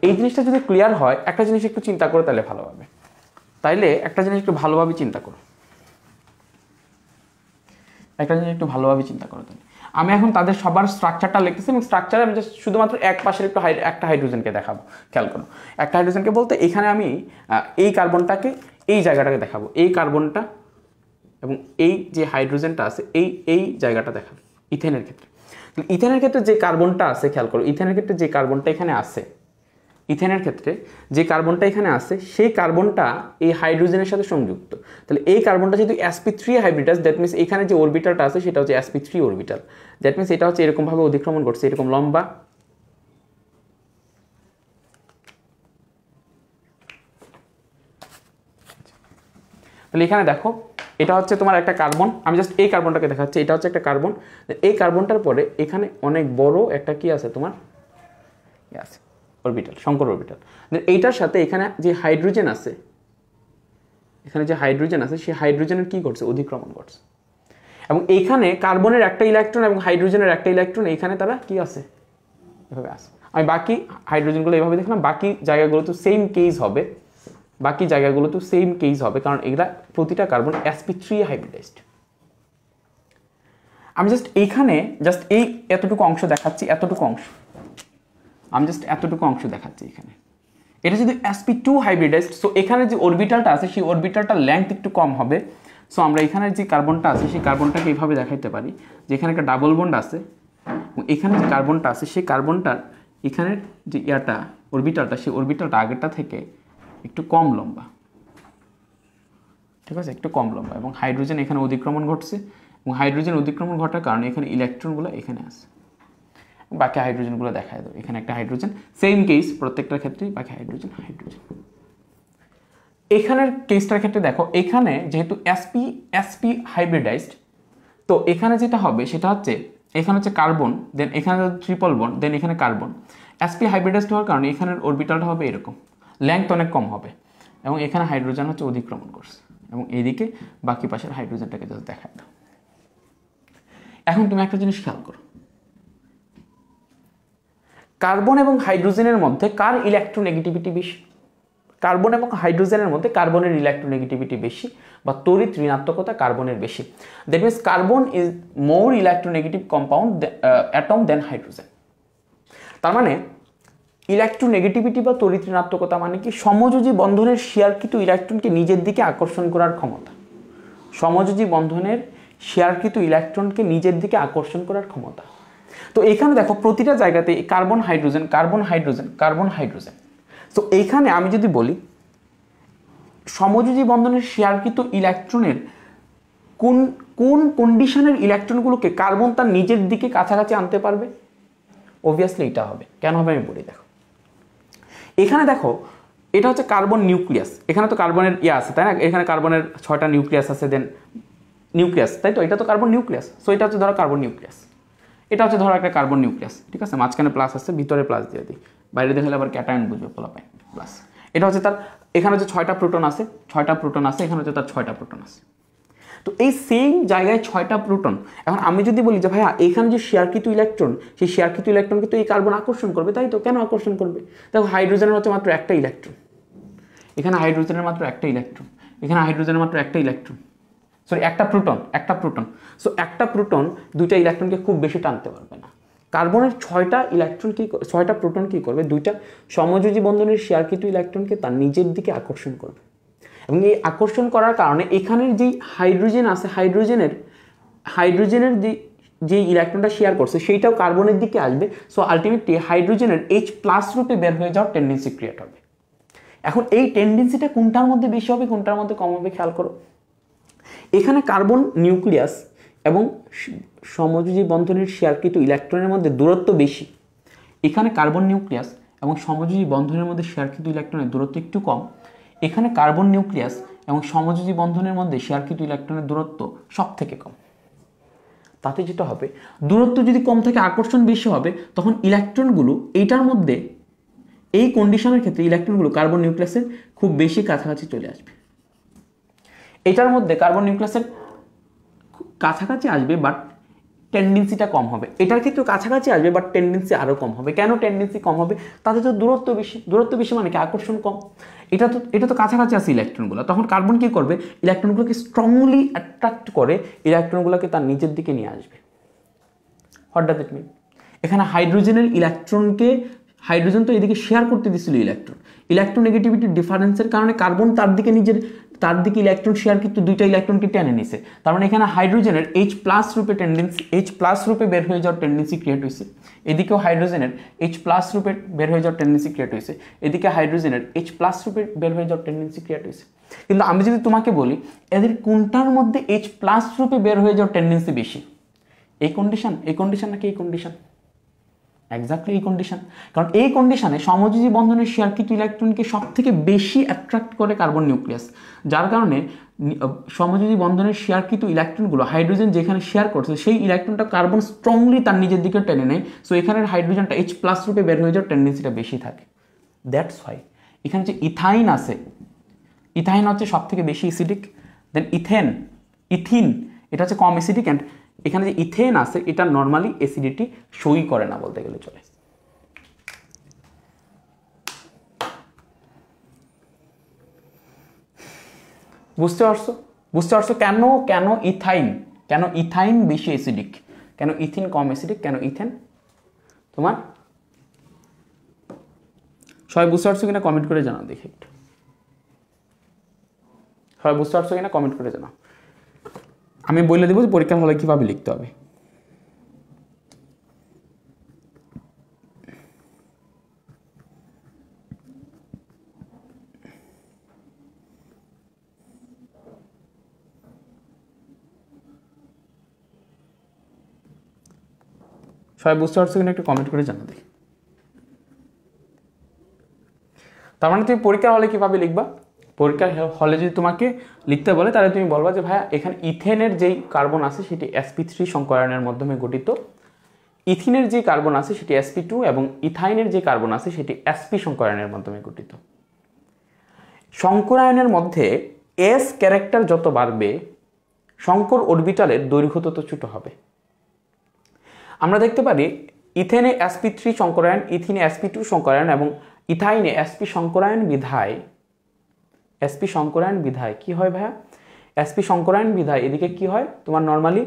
এই জিনিসটা যদি ক্লিয়ার হয়, একটা জিনিস একটু চিন্তা করো তাহলে ভালো হবে। তাইলে একটা জিনিস একটু ভালোভাবে চিন্তা করো, একটা জিনিস একটু ভালোভাবে চিন্তা করো। তাহলে আমি এখন তাদের সবার স্ট্রাকচারটা লিখতেছি, এবং স্ট্রাকচারে আমি জাস্ট শুধুমাত্র এক পাশের একটা হাইড্রোজেনকে দেখাবো। খেয়াল করো, একটা হাইড্রোজেনকে বলতে এখানে আমি এই কার্বনটাকে, এই জায়গাটাকে দেখাবো, এই কার্বনটা এবং এই যে হাইড্রোজেনটা আছে এই জায়গাটা দেখাবো ইথেনের ক্ষেত্রে। ইথেনের ক্ষেত্রে যে কার্বনটা আছে, খেয়াল করো, ইথেনের ক্ষেত্রে যে কার্বনটা এখানে আছে, ইথেনের ক্ষেত্রে যে কার্বনটা এখানে আছে, সেই কার্বনটা এই হাইড্রোজেনের সাথে সংযুক্ত। তাহলে এই কার্বনটা যেহেতু sp3 হাইব্রিডাস, দ্যাট মিনস এখানে যে অরবিটালটা আছে সেটা হচ্ছে sp3 অরবিটাল। দ্যাট মিনস এটা হচ্ছে এরকমভাবে অতিক্রমণ করছে, এরকম লম্বা। তাহলে এখানে দেখো, এটা হচ্ছে তোমার একটা কার্বন, আমি জাস্ট এই কার্বনটাকে দেখাচ্ছি, এটা হচ্ছে একটা কার্বন। এই কার্বনটার পরে এখানে অনেক বড় একটা কি আছে তোমার, আছে অরবিটাল, শঙ্কর অরবিটাল। এইটার সাথে এখানে যে হাইড্রোজেন আছে, এখানে যে হাইড্রোজেন আছে, সেই হাইড্রোজেনের কি করছে? অধিক্রমণ করছে। এবং এইখানে কার্বনের একটা ইলেকট্রন এবং হাইড্রোজেনের একটা ইলেকট্রন, এইখানে তারা কি আছে? এভাবে আছে। আমি বাকি হাইড্রোজেনগুলো এইভাবে দেখলাম, বাকি জায়গাগুলো তো সেম কেস হবে, বাকি জায়গাগুলো তো সেম কেস হবে, কারণ এগুলা প্রতিটা কার্বন sp3 হাইব্রিডাইজড। আমি জাস্ট এইখানে জাস্ট এই এতটুকু অংশ দেখাচ্ছি, এতটুকু অংশ, আমি জাস্ট এতটুকু অংশ দেখাচ্ছি এখানে। এটা যদি sp2 হাইব্রিডাইজড, সো এখানে যে অরবিটালটা আছে সেই অরবিটালটার লেংথ একটু কম হবে। সো আমরা এখানে যে কার্বনটা আছে সেই কার্বনটাকে এইভাবে দেখাইতে পারি যে এখানে একটা ডাবল বন্ড আছে, এবং এখানে যে কার্বনটা আছে সেই কার্বনটার এখানের যে ইয়াটা অরবিটালটা, সেই অরবিটালটা আগেরটা থেকে একটু কম লম্বা, ঠিক আছে, একটু কম লম্বা। এবং হাইড্রোজেন এখানে অতিক্রমণ ঘটছে, এবং হাইড্রোজেন অতিক্রমণ ঘটার কারণে এখানে ইলেকট্রনগুলো এখানে আছে। বাকি হাইড্রোজেনগুলো দেখায় দেবো, এখানে একটা হাইড্রোজেন, সেম কেস প্রত্যেকটার ক্ষেত্রেই, বাকি হাইড্রোজেন হাইড্রোজেন। এখানের কেসটার ক্ষেত্রে দেখো, এখানে যেহেতু sp হাইব্রিডাইজড, তো এখানে যেটা হবে সেটা হচ্ছে, এখানে হচ্ছে কার্বন, দেন এখানে ট্রিপল বন্ড, দেন এখানে কার্বন। sp হাইব্রিডাইজড হওয়ার কারণে এখানের অরবিটালটা হবে এরকম, লেংথ অনেক কম হবে, এবং এখানে হাইড্রোজেন হচ্ছে অতিক্রমণ করছে, এবং এইদিকে বাকি পাশের হাইড্রোজেনটাকে জাস্ট দেখায় দাও। এখন তুমি একটা জিনিস খেয়াল করো, কার্বন এবং হাইড্রোজেনের মধ্যে কার ইলেকট্রোনেগেটিভিটি বেশি? কার্বন এবং হাইড্রোজেনের মধ্যে কার্বনের ইলেকট্রোনেগেটিভিটি বেশি, বা তড়িৎ ঋণাত্মকতা কার্বনের বেশি। That means carbon is more electronegative compound atom then hydrogen. তার মানে ইলেকট্রোনেগেটিভিটি বা তড়িৎ ঋণাত্মকতা মানে কি? সমযোজী বন্ধনের শেয়ারকৃত ইলেকট্রনকে নিজের দিকে আকর্ষণ করার ক্ষমতা। সমযোজী বন্ধনের শেয়ারকৃত ইলেকট্রনকে নিজের দিকে আকর্ষণ করার ক্ষমতা। তো এখানে দেখো প্রতিটা জায়গাতে carbon hydrogen, carbon hydrogen, carbon hydrogen. তো এইখানে আমি যদি বলি সমযোজী বন্ধনের শেয়ারকৃত ইলেকট্রনের কোন কোন কন্ডিশনের ইলেকট্রনগুলোকে কার্বন তার নিজের দিকে কাছাকাছি আনতে পারবে? অবভিয়াসলি এটা হবে। কেন হবে আমি বলি, দেখো এখানে দেখো, এটা হচ্ছে কার্বন নিউক্লিয়াস, এখানে তো কার্বনের আছে তাই না, এখানে কার্বনের 6টা নিউক্লিয়াস আছে, দেন নিউক্লিয়াস, তাই তো, এটা তো কার্বন নিউক্লিয়াস। সো এটা হচ্ছে ধরো কার্বন নিউক্লিয়াস, এটা হচ্ছে ধরো একটা কার্বন নিউক্লিয়াস, ঠিক আছে, মাঝখানে প্লাস আছে, ভিতরে প্লাস দিয়ে দিই, বাইরে দেখালে আবার ক্যাটায়ন বুঝবে, প্লাস। এটা হচ্ছে তার এখানে যে 6টা প্রোটন আছে, এখানে হচ্ছে তার 6টা প্রোটন আছে। তো এই সেম জায়গায় 6টা প্রোটন। এখন আমি যদি বলি যে ভাইয়া এখানে যে শেয়ারকৃত ইলেকট্রন, সেই শেয়ারকৃত ইলেকট্রনকে তো এই কার্বন আকর্ষণ করবে, তাই তো? কেন আকর্ষণ করবে? দেখো হাইড্রোজেনের হচ্ছে মাত্র একটা ইলেকট্রন, এখানে হাইড্রোজেনের মাত্র একটা ইলেকট্রন, এখানে হাইড্রোজেনের মাত্র একটা ইলেকট্রন, সরি একটা প্রোটন। সো একটা প্রোটন দুইটা ইলেকট্রনকে খুব বেশি টানতে পারবে না। কার্বনের 6টা প্রোটন কি করবে? দুইটা সমযোজী বন্ধনের শেয়ারকৃত ইলেকট্রনকে তার নিজের দিকে আকর্ষণ করবে, এবং এই আকর্ষণ করার কারণে এখানের যেই হাইড্রোজেন আছে, হাইড্রোজেনের যে ইলেকট্রনটা শেয়ার করছে সেইটাও কার্বনের দিকে আসবে। সো আলটিমেটলি হাইড্রোজেনের H+ রূপে বের হয়ে যাওয়ার টেন্ডেন্সি ক্রিয়েট হবে। এখন এই টেন্ডেন্সিটা কোনটার মধ্যে বেশি হবে, কোনটার মধ্যে কম হবে খেয়াল করো। এখানে কার্বন নিউক্লিয়াস এবং সমযোজী বন্ধনের শেয়ারকৃত ইলেকট্রনের মধ্যে দূরত্ব বেশি, এখানে কার্বন নিউক্লিয়াস এবং সমযোজী বন্ধনের মধ্যে শেয়ারকৃত ইলেকট্রনের দূরত্ব একটু কম। এখানে কার্বন নিউক্লিয়াস এবং সমযোজী বন্ধনের মধ্যে শেয়ারকৃত ইলেকট্রনের দূরত্ব সব থেকে কম। তাতে যেটা হবে, দূরত্ব যদি কম থাকে আকর্ষণ বেশি হবে, তখন ইলেকট্রনগুলো এইটার মধ্যে, এই কন্ডিশনের ক্ষেত্রে ইলেকট্রনগুলো কার্বন নিউক্লিয়াসের খুব বেশি কাছাকাছি চলে আসবে। এটার মধ্যে কার্বন নিউক্লিয়াসের কাছাকাছি আসবে, বাট টেন্ডেন্সিটা কম হবে। এটার ক্ষেত্রে কাছাকাছি আসবে, বাট টেন্ডেন্সি আরও কম হবে। কেন টেন্ডেন্সি কম হবে? তাতে তো দূরত্ব বেশি মানে কি আকর্ষণ কম। এটা তো কাছাকাছি আছে ইলেকট্রনগুলো, তখন কার্বন কি করবে? ইলেকট্রনগুলোকে স্ট্রংলি অ্যাট্রাক্ট করে ইলেকট্রনগুলোকে তার নিজের দিকে নিয়ে আসবে। হোয়াট ডাজ ইট মিন? এখানে হাইড্রোজেন তো এদিকে শেয়ার করতে দিছিল ইলেকট্রোনেগেটিভিটি ডিফারেন্সের কারণে কার্বন তার দিকে ইলেকট্রন শেয়ার কিন্তু দুইটা ইলেকট্রনকে টেনে নিছে। তার মানে এখানে হাইড্রোজেনের H+ রূপে বের হয়ে যাওয়ার টেন্ডেন্সি ক্রিয়েট হয়েছে, এদিকেও হাইড্রোজেনের H+ রূপে বের হয়ে যাওয়ার টেন্ডেন্সি ক্রিয়েট হয়েছে, এদিকে হাইড্রোজেনের H+ রূপে বের হয়ে যাওয়ার টেন্ডেন্সি ক্রিয়েট হয়েছে। কিন্তু আমি যদি তোমাকে বলি এদের কোনটার মধ্যে H+ রূপে বের হয়ে যাওয়ার টেন্ডেন্সি বেশি, এই কন্ডিশন নাকি এই কন্ডিশন? এক্স্যাক্টলি এই কন্ডিশন। কারণ এই কন্ডিশনে সমযোজী বন্ধনের শেয়ারকৃত ইলেকট্রনকে সব থেকে বেশি অ্যাট্রাক্ট করে কার্বন নিউক্লিয়াস, যার কারণে সমযোজী বন্ধনের শেয়ারকৃত ইলেকট্রনগুলো হাইড্রোজেন যেখানে শেয়ার করছে সেই ইলেকট্রনটা কার্বন স্ট্রংলি তার নিজের দিকে টেনে নেয়। সো এখানের হাইড্রোজেনটা H+ রূপে বের হয়ে যাওয়ার টেন্ডেন্সিটা বেশি থাকে। দ্যাটস ওয়াই এখানে যে ইথাইন আছে, ইথাইন হচ্ছে সব থেকে বেশি অ্যাসিডিক, দেন ইথিন এটা হচ্ছে কম অ্যাসিডিক, অ্যান্ড এখানে যে ইথেন আছে এটা নর্মালি অ্যাসিডিটি সই করে না বলতে গেলে চলে। বুঝতে পারছো কেন ইথাইন বেশি অ্যাসিডিক, কেন ইথিন কম অ্যাসিডিক, কেন ইথেন? তোমার সবাই বুঝতে পারছো কিনা কমেন্ট করে জানাও দেখি একটু। সবাই বুঝতে পারছো কিনা কমেন্ট করে জানাও। আমি বলে দেবো যে পরীক্ষার হলে কিভাবে লিখতে হবে। সবাই বুঝতে পারছো কিনা একটু কমেন্ট করে জানা দেখি। তার মানে তুমি পরীক্ষার হলে কিভাবে লিখবা? পরীক্ষার হলে যদি তোমাকে লিখতে বলে তাহলে তুমি বলবা যে ভাইয়া এখানে ইথেনের যেই কার্বন আছে সেটি sp3 সংকরায়নের মাধ্যমে গঠিত, ইথিনের যে কার্বন আছে সেটি sp2 এবং ইথাইনের যে কার্বন আছে সেটি sp সংকরায়নের মাধ্যমে গঠিত। সংকরায়নের মধ্যে s ক্যারেক্টার যত বাড়বে সংকর অরবিটালের দৈর্ঘ্য তত ছোট হবে। আমরা দেখতে পারি ইথেনে sp3 সংকরায়ন, ইথিনে sp2 সংকরায়ন এবং ইথাইনে sp সংকরায়ন বিধায় কি হয় ভাইয়া? sp সংকরায়ন বিধায় এদিকে কি হয় তোমার নরমালি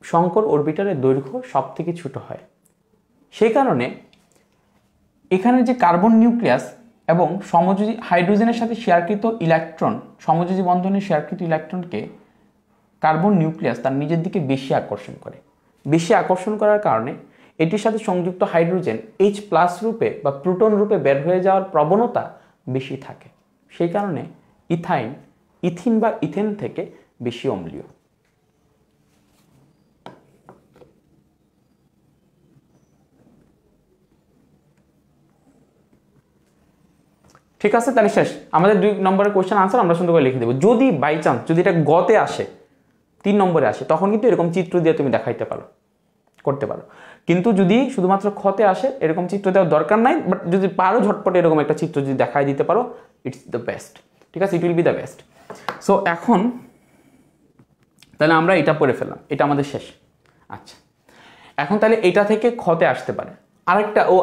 সংকর অরবিটালের দৈর্ঘ্য সব থেকে ছোট হয়। সেই কারণে এখানে যে কার্বন নিউক্লিয়াস এবং সমযোজী হাইড্রোজেনের সাথে শেয়ারকৃত ইলেকট্রন, সমযোজী বন্ধনের শেয়ারকৃত ইলেকট্রনকে কার্বন নিউক্লিয়াস তার নিজের দিকে বেশি আকর্ষণ করার কারণে এটির সাথে সংযুক্ত হাইড্রোজেন H+ রূপে বা প্রোটন রূপে বের হয়ে যাওয়ার প্রবণতা বেশি থাকে। সেই কারণে ইথিন বা ইথেন থেকে বেশি অম্লীয়। ঠিক আছে, তাহলে শেষ আমাদের 2 নম্বরের কোশ্চেন আনসার আমরা সুন্দর করে লিখে দেবো। যদি বাই চান্স যদি এটা গতে আসে 3 নম্বরে আসে তখন কিন্তু এরকম চিত্র দিয়ে তুমি দেখাইতে পারো। করতে পারো। কিন্তু যদি শুধুমাত্র ক্ষতে আসে এরকম চিত্র দেওয়ার দরকার নাই, বাট যদি পারো ঝটপটে এরকম একটা চিত্র যদি দেখাই দিতে পারো, ইটস দ্য বেস্ট। ঠিক আছে, it will be the best. So এখন তাহলে আমরা এটা পড়ে ফেললাম, এটা আমাদের শেষ। আচ্ছা, এখন তাহলে এটা থেকে ক্ষতে আসতে পারে।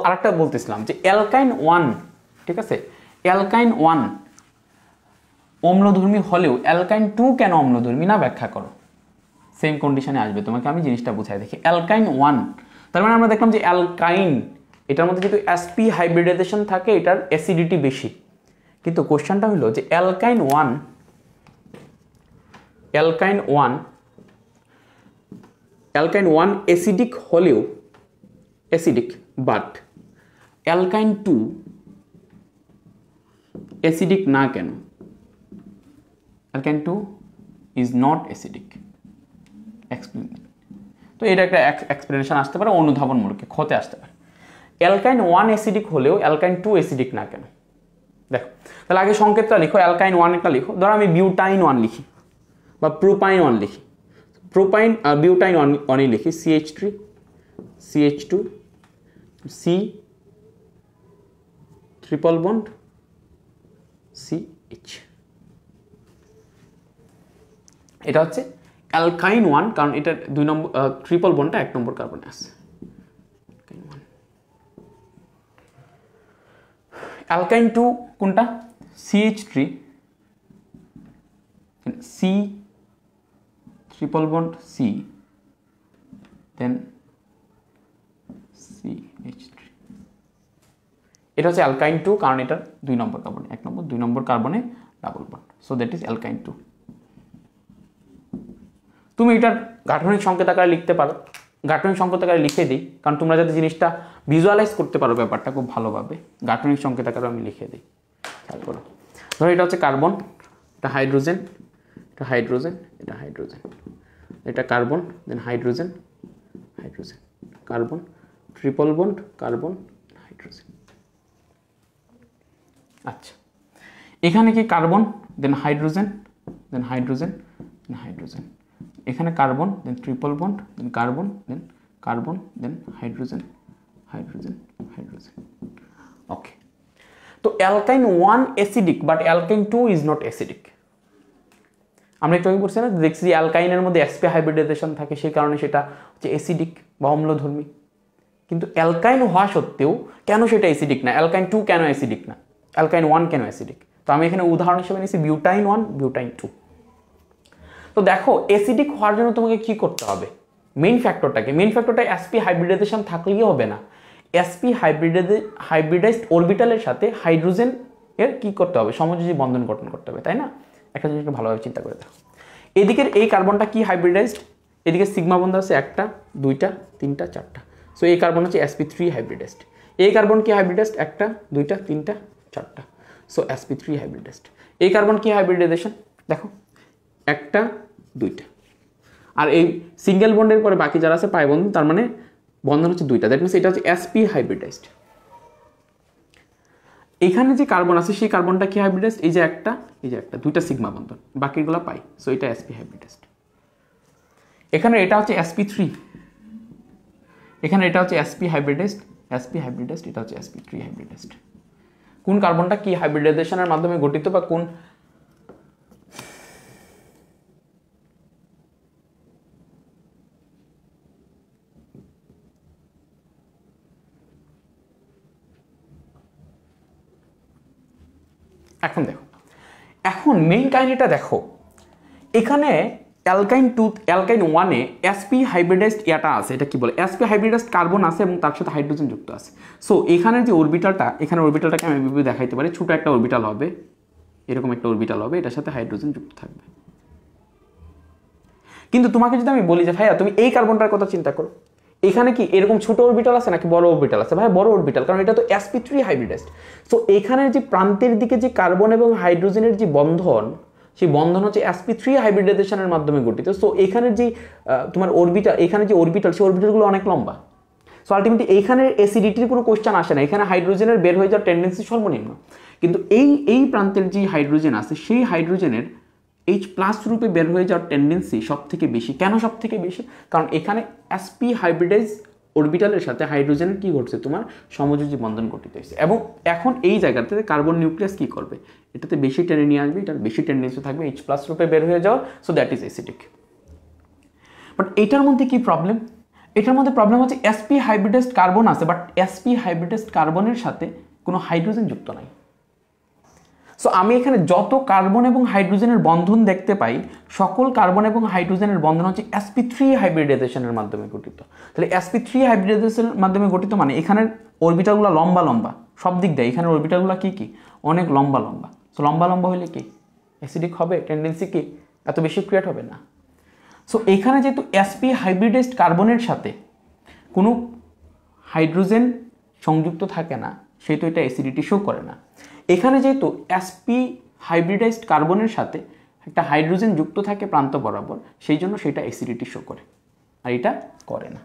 আরেকটা বলতেছিলাম যে অ্যালকাইন 1, ঠিক আছে, অ্যালকাইন 1 অম্লধর্মী হলেও অ্যালকাইন 2 কেন অম্লধর্মী না ব্যাখ্যা করো। সেম কন্ডিশনে আসবে, তোমাকে আমি জিনিসটা বুঝাই দেখি। অ্যালকাইন 1 তার মানে আমরা দেখলাম যে অ্যালকাইন, এটার মধ্যে যেহেতু sp হাইব্রিডাইজেশন থাকে, এটার অ্যাসিডিটি বেশি। কিন্তু কোশ্চেনটা হলো যে অ্যালকাইন 1 অ্যাসিডিক হলেও অ্যাসিডিক, বাট অ্যালকাইন 2 অ্যাসিডিক না কেন? অ্যালকাইন 2 ইজ নট অ্যাসিডিক, এক্সপ্লেন। তো এটা একটা এক্সপ্লেনেশন আসতে পারে, অনুধাবনমূলক ক্ষতে আসতে পারে। অ্যালকাইন 1 অ্যাসিডিক হলেও অ্যালকাইন 2 অ্যাসিডিক না কেন? দেখো, তাহলে আগে সংকেতটা লিখো, অ্যালকাইন 1 একটা লিখো। ধরো আমি বিউটাইন 1 লিখি বা প্রোপাইন 1 লিখি। প্রোপাইন আর বিউটাইন 1 লিখি, CH3 CH2 C triple bond CH। এটা হচ্ছে অ্যালকাইন 1, কারণ এটা 2 নম্বর ট্রিপল বন্ডটা 1 নম্বর কার্বনে আছে। অ্যালকাইন 2 কোনটা? CH3 C triple bond C then CH3। এটা হচ্ছে অ্যালকাইন 2, কারণ এটা 2 নম্বর কার্বনে 1 নম্বর, 2 নম্বর কার্বনে double bond. So that is alkyne 2। তুমি এটার গাঠনিক সংকেত আকারে লিখতে পারো, গাঠনিক সংকেত আকারে লিখে দিই, কারণ তোমরা যাতে জিনিসটা ভিজুয়ালাইজ করতে পারো ব্যাপারটা খুব ভালোভাবে, গাঠনিক সংকেত আকারে আমি লিখে দিই। খেয়াল করো, ধরো এটা হচ্ছে কার্বন, এটা হাইড্রোজেন, এটা হাইড্রোজেন, এটা হাইড্রোজেন, এটা carbon, then hydrogen, hydrogen, carbon, triple bond, carbon, hydrogen. আচ্ছা, এখানে কি carbon, then hydrogen, then hydrogen, then hydrogen, এখানে carbon, then triple bond, then carbon, then hydrogen, hydrogen, hydrogen. Okay, তো alkyne 1 acidic, but alkyne 2 is not acidic. আমরা একটু আগে বলছি না, দেখছি অ্যালকাইনের মধ্যে sp হাইব্রিডাইজেশন থাকে, সেই কারণে সেটা হচ্ছে অ্যাসিডিক বা অম্লধর্মী। কিন্তু অ্যালকাইন হওয়া সত্ত্বেও কেন সেটা অ্যাসিডিক না? অ্যালকাইন 2 কেন অ্যাসিডিক না? অ্যালকাইন 1 কেন অ্যাসিডিক? তো আমি এখানে উদাহরণ হিসেবে নিয়েছি বিউটাইন 1, বিউটাইন 2। তো দেখো, অ্যাসিডিক হওয়ার জন্য তোমাকে কি করতে হবে? মেইন ফ্যাক্টরটাকে, মেইন ফ্যাক্টরটা sp হাইব্রিডাইজেশন থাকলেই হবে না, sp হাইব্রিডাইজড অরবিটালের সাথে হাইড্রোজেন এর কি করতে হবে? সমযোজী বন্ধন গঠন করতে হবে, তাই না? একটা জিনিস ভালোভাবে চিন্তা করে দেখো, এদিকের এই কার্বনটা কি হাইব্রিডাইজড, এদিকে সিগমা বন্ধ আছে 1টা 2টা 3টা 4টা। সো এই কার্বন হচ্ছে sp3 হাইব্রিডাইজড। এই কার্বন কি হাইব্রিডাইজড? 1টা 2টা 3টা 4টা। So sp3 hybridised. এই কার্বন কি হাইব্রিডাইজেশন? দেখো 1টা 2টা, আর এই সিঙ্গেল বন্ডের পরে বাকি যারা আছে পাই বন্ধন, তার মানে বন্ধন হচ্ছে 2টা। দ্যাট মিনস এটা হচ্ছে sp হাইব্রিডাইজড। এখানে যে কার্বন আছে সেই কার্বনটা কি হাইব্রিডাইজড? এই যে একটা, এই যে একটা, 2টা সিগমা বন্ধন, বাকিগুলো পাই। সো এটা sp হাইব্রিডাইজড। এখানে এটা হচ্ছে sp3, এখানে এটা হচ্ছে sp হাইব্রিডাইজড, sp হাইব্রিডাইজড, এটা হচ্ছে sp3 হাইব্রিডাইজড। কোন কার্বনটা কি হাইব্রিডাইজেশনের মাধ্যমে গঠিত বা কোন এখন দেখো, এখন মেইন কাহিনীটা দেখো, এখানে অ্যালকাইন 1-এ sp হাইব্রিডাইজড এটা আছে, এটা কি বলে? sp হাইব্রিডাইজড কার্বন আছে এবং তার সাথে হাইড্রোজেন যুক্ত আছে। সো এখানে যে অরবিটালটা, এখানে অরবিটালটাকে আমি এভাবে দেখাইতে পারি, ছোট একটা অরবিটাল হবে, এরকম একটা অরবিটাল হবে, এটার সাথে হাইড্রোজেন যুক্ত থাকবে। কিন্তু তোমাকে যদি আমি বলি যে ভাইয়া তুমি এই কার্বনটার কথা চিন্তা করো, এখানে কি এরকম ছোট অরবিটাল আছে নাকি বড় অরবিটাল আছে? ভাই বড় অরবিটাল, কারণ এটা তো sp3 হাইব্রিডাইজড। সো এখানের যে প্রান্তের দিকে যে কার্বন এবং হাইড্রোজেনের যে বন্ধন, সেই বন্ধন হচ্ছে sp3 হাইব্রিডাইজেশনের মাধ্যমে গঠিত। সো এখানের যে তোমার অরবিটাল, এখানে যে অরবিটাল, সেই অরবিটালগুলো অনেক লম্বা। সো আলটিমেটলি এইখানের অ্যাসিডিটির কোনো কোশ্চেন আসে না, এখানে হাইড্রোজেনের বের হয়ে যাওয়ার টেন্ডেন্সি সর্বনিম্ন। কিন্তু এই প্রান্তের যে হাইড্রোজেন আছে, সেই হাইড্রোজেনের এইচ প্লাস রূপে বের হয়ে যাওয়ার টেন্ডেন্সি সব থেকে বেশি। কেন সব থেকে বেশি? কারণ এখানে sp হাইব্রিডাইজ অরবিটালের সাথে হাইড্রোজেনের কি ঘটছে, তোমার সমযোজী বন্ধন গঠিত হয়েছে। এবং এখন এই জায়গাতে কার্বন নিউক্লিয়াস কি করবে, এটাতে বেশি টেনে নিয়ে আসবে, এটার বেশি টেন্ডেন্সি থাকবে এইচ প্লাস রূপে বের হয়ে যাওয়া, so that is acidic. But এটার মধ্যে কি প্রবলেম? এটার মধ্যে প্রবলেম হচ্ছে sp হাইব্রিডাইজড কার্বন আছে, বাট sp হাইব্রিডাইজড কার্বনের সাথে কোনো হাইড্রোজেন যুক্ত নাই। সো আমি এখানে যত কার্বন এবং হাইড্রোজেনের বন্ধন দেখতে পাই, সকল কার্বন এবং হাইড্রোজেনের বন্ধন হচ্ছে sp3 হাইব্রিডাইজেশনের মাধ্যমে গঠিত। তাহলে sp3 হাইব্রিডাইজেশনের মাধ্যমে গঠিত মানে এখানের অরবিটালগুলো লম্বা লম্বা সব দিক দেয়, এখানের অরবিটালগুলো কি কি অনেক লম্বা লম্বা। সো লম্বা লম্বা হলে কি অ্যাসিডিক হবে? টেন্ডেন্সি কি এত বেশি ক্রিয়েট হবে না। সো এখানে যেহেতু sp হাইব্রিডাইজড কার্বনের সাথে কোনো হাইড্রোজেন সংযুক্ত থাকে না, সেহেতু এটা অ্যাসিডিটি শো করে না। এখানে যেহেতু sp হাইব্রিডাইজড কার্বনের সাথে একটা হাইড্রোজেন যুক্ত থাকে প্রান্ত বরাবর, সেই জন্য সেটা অ্যাসিডিটি শো করে, আর এটা করে না।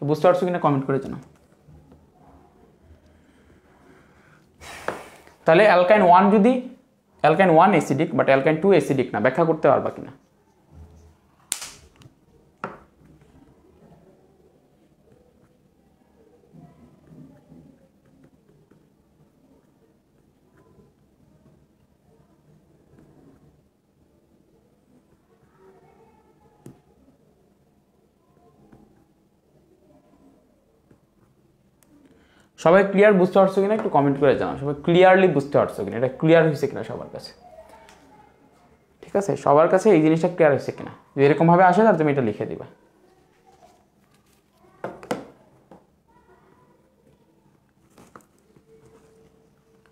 বুঝতে পারছো কিনা কমেন্ট করে জানাও। তাহলে অ্যালকাইন 1 যদি অ্যালকাইন 1 অ্যাসিডিক বাট অ্যালকাইন 2 অ্যাসিডিক না, ব্যাখ্যা করতে পারবা কিনা? সবাই ক্লিয়ার বুঝতে পারছো কিনা একটু কমেন্ট করে জানাও। সবাই ক্লিয়ারলি বুঝতে পারছো কিনা, এটা ক্লিয়ার হয়েছে কিনা সবার কাছে? ঠিক আছে, সবার কাছে এই জিনিসটা ক্লিয়ার হয়েছে কিনা? যদি এরকমভাবে আসে তাহলে তুমি এটা লিখে দিবা।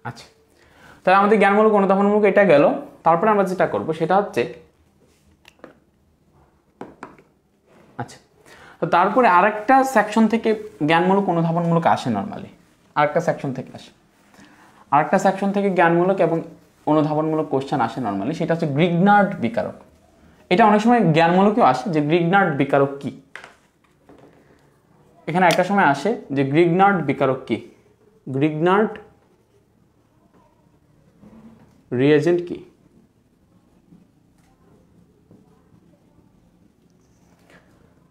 আচ্ছা, তাহলে আমাদের জ্ঞানমূলক অনুধাবনমূলক এটা গেল। তারপরে আমরা যেটা করবো সেটা হচ্ছে, আচ্ছা তো তারপরে আরেকটা সেকশন থেকে জ্ঞানমূলক অনুধাবনমূলক আসে নর্মালি, আরেকটা সেকশন থেকে আসে, আরেকটা সেকশন থেকে জ্ঞানমূলক এবং অনুধাবনমূলক কোশ্চেন আসে নর্মালি, সেটা হচ্ছে গ্রিগনার্ড বিকারক। এটা অনেক সময় জ্ঞানমূলকও আসে যে গ্রিগনার্ড বিকারক কি। এখানে একটা সময় আসে যে গ্রিগনার্ড বিকারক কি, গ্রিগনার্ড রিয়েজেন্ট কি।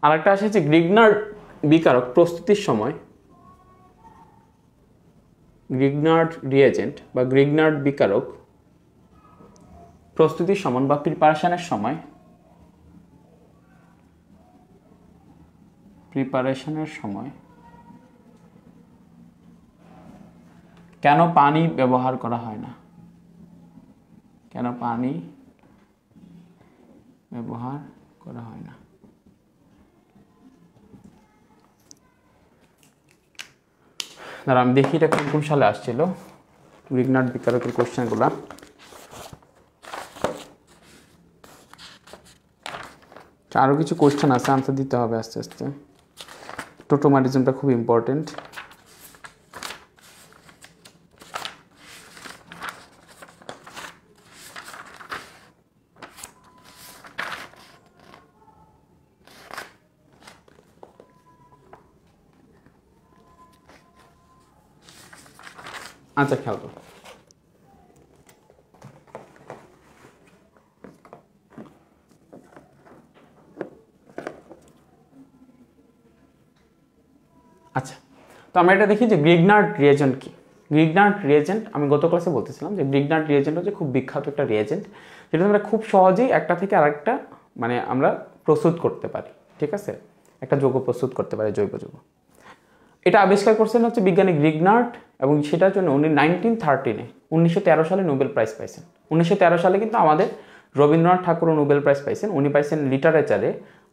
আরেকটা আসে যে গ্রিগনার্ড বিকারক প্রস্তুতির সময়, গ্রিগনার্ড রিয়েজেন্ট বা গ্রিগনার্ড বিকারক প্রস্তুতির সময় বা প্রিপারেশনের সময় কেন পানি ব্যবহার করা হয় না, কেন পানি ব্যবহার করা হয় না। দাঁড়া আমি দেখি এটা কোন সালে আসছিল গ্রিগনার্ড বিকারকের কোশ্চেনগুলা। আরও কিছু কোশ্চেন আছে, আনসার দিতে হবে আস্তে আস্তে। টোটোমাটিজমটা খুব ইম্পর্টেন্ট। আচ্ছা খেয়াল করো, আচ্ছা তো আমরা এটা দেখি যে গ্রিগনার্ড রিয়েজেন্ট কি। গ্রিগনার্ড রিয়েজেন্ট আমি গত ক্লাসে বলতেছিলাম যে গ্রিগনার্ড রিয়েজেন্ট হচ্ছে খুব বিখ্যাত একটা রিয়েজেন্ট, যেটা আমরা খুব সহজেই একটা থেকে আরেকটা মানে আমরা প্রস্তুত করতে পারি। ঠিক আছে, একটা যৌগ প্রস্তুত করতে পারি, জৈব যৌগ। এটা আবিষ্কার করছেন হচ্ছে বিজ্ঞানী গ্রিগনার্ড, এবং সেটার জন্য উনি 1913 সালে নোবেল প্রাইজ পাইছেন। 1913 সালে কিন্তু আমাদের রবীন্দ্রনাথ ঠাকুরও নোবেল প্রাইজ পাইছেন, উনি পাইছেন লিটারেচারে,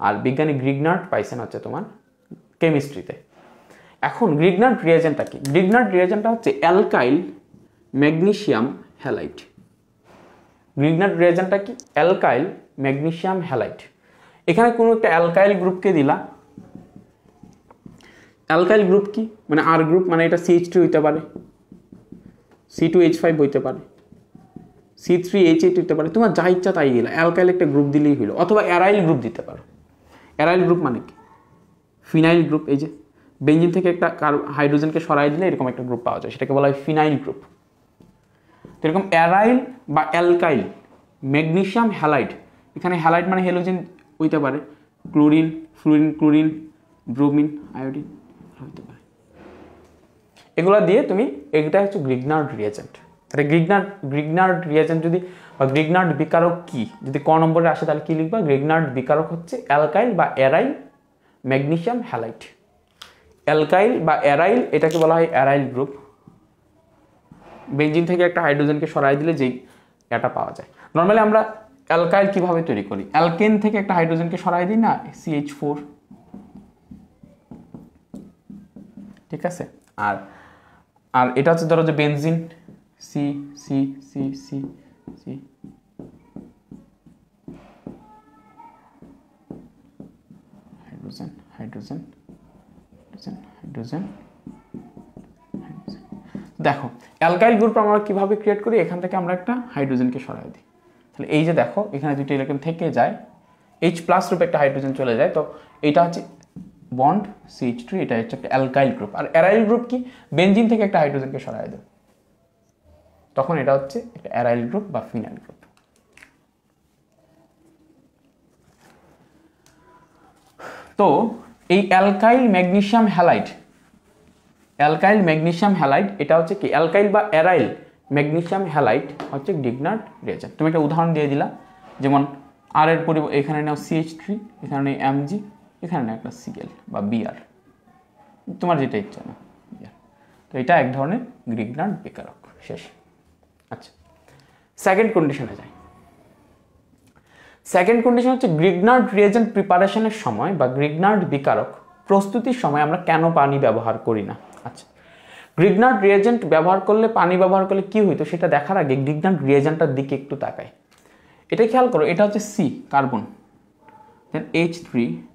আর বিজ্ঞানী গ্রিগনার্ড পাইছেন হচ্ছে তোমার কেমিস্ট্রিতে। এখন গ্রিগনার্ড রিয়েজেন্টটা কি? গ্রিগনার্ড রিয়েজেন্টটা হচ্ছে অ্যালকাইল ম্যাগনেসিয়াম হ্যালাইড। গ্রিগনার্ড রিয়েজেন্টটা কি? Alkyl magnesium halide. এখানে কোনো একটা অ্যালকাইল গ্রুপকে দিলা, অ্যালকাইল গ্রুপ কি মানে আর গ্রুপ, মানে এটা CH2 হইতে পারে, C2H5 হইতে পারে, C3H8 হইতে পারে, তোমার যা ইচ্ছা তাই দিলা, অ্যালকাইল একটা গ্রুপ দিলেই হইলো। অথবা অ্যারাইল গ্রুপ দিতে পারো। অ্যারাইল গ্রুপ মানে কি? Phenyl group. এই যে বেঞ্জিন থেকে একটা হাইড্রোজেনকে সরাই দিলে এরকম একটা গ্রুপ পাওয়া যায়, সেটাকে বলা হয় ফিনাইল গ্রুপ। তো এরকম অ্যারাইল বা অ্যালকাইল ম্যাগনেসিয়াম হ্যালাইড, এখানে হ্যালাইড মানে হ্যালোজেন হইতে পারে, chlorine, fluorine, chlorine, bromine, iodine হইতে পারে। এগুলো দিয়ে তুমি, এটা হচ্ছে গ্রিগনার্ড রিয়েজেন্ট। তাহলে গ্রিগনার্ড রিয়েজেন্ট যদি, বা গ্রিগনার্ড বিকারক কি যদি ক নম্বরে আসে তাহলে কি লিখবা? গ্রিগনার্ড বিকারক হচ্ছে অ্যালকাইল বা অ্যারাইল ম্যাগনেসিয়াম হ্যালাইড। অ্যালকাইল বা অ্যারাইল, এটাকে বলা হয় অ্যারাইল গ্রুপ। বেঞ্জিন থেকে একটা হাইড্রোজেনকে সরাই দিলে যেই এটা পাওয়া যায়। নর্মালি আমরা অ্যালকাইল কিভাবে তৈরি করি? অ্যালকেন থেকে একটা হাইড্রোজেনকে সরাই দিই না, CH4, ঠিক আছে। আর আর এটা হচ্ছে ধরো যে benzene, C C C C C, hydrogen hydrogen hydrogen hydrogen. দেখো অ্যালকাইল গ্রুপ আমরা কিভাবে ক্রিয়েট করি? এখান থেকে আমরা একটা হাইড্রোজেনকে সরাই দিই। তাহলে এই যে দেখো এখানে দুটো ইলেকট্রন থেকে যায়, H+ রূপে একটা হাইড্রোজেন চলে যায়, তো এটা হচ্ছে বন্ড CH3, এটা হচ্ছে একটা অ্যালকাইল গ্রুপ। আর অ্যারাইল গ্রুপ কি? বেনজিন থেকে একটা হাইড্রোজেনকে সরাই দেয়, তখন এটা হচ্ছে একটা অ্যারাইল গ্রুপ বা ফিনাইল গ্রুপ। তো এই alkyl magnesium halide, alkyl magnesium halide এটা হচ্ছে কি? অ্যালকাইল বা অ্যারাইল ম্যাগনেসিয়াম হ্যালাইড হচ্ছে গ্রিগনার্ড রিয়েজেন্ট। তুমি একটা উদাহরণ দিয়ে দিলা, যেমন আর এর এখানে নাও CH3, এখানে নেই Mg, এখানে নেই একটা Cl বা Br, তোমার যেটা ইচ্ছা না। তো এটা এক ধরনের গ্রিগনার্ড বিকারক। শেষ। আচ্ছা, সেকেন্ড কন্ডিশনে যাই। সেকেন্ড কন্ডিশন হচ্ছে গ্রিগনার্ড রিয়েজেন্ট প্রিপারেশনের সময় বা গ্রিগনার্ড বিকারক প্রস্তুতির সময় আমরা কেন পানি ব্যবহার করি না। আচ্ছা, গ্রিগনার্ড রিয়েজেন্ট ব্যবহার করলে, পানি ব্যবহার করলে কি হইতো সেটা দেখার আগে গ্রিগনার্ড রিয়েজেন্টটার দিকে একটু তাকাই। এটা খেয়াল করো, এটা হচ্ছে C কার্বন, দেন H3,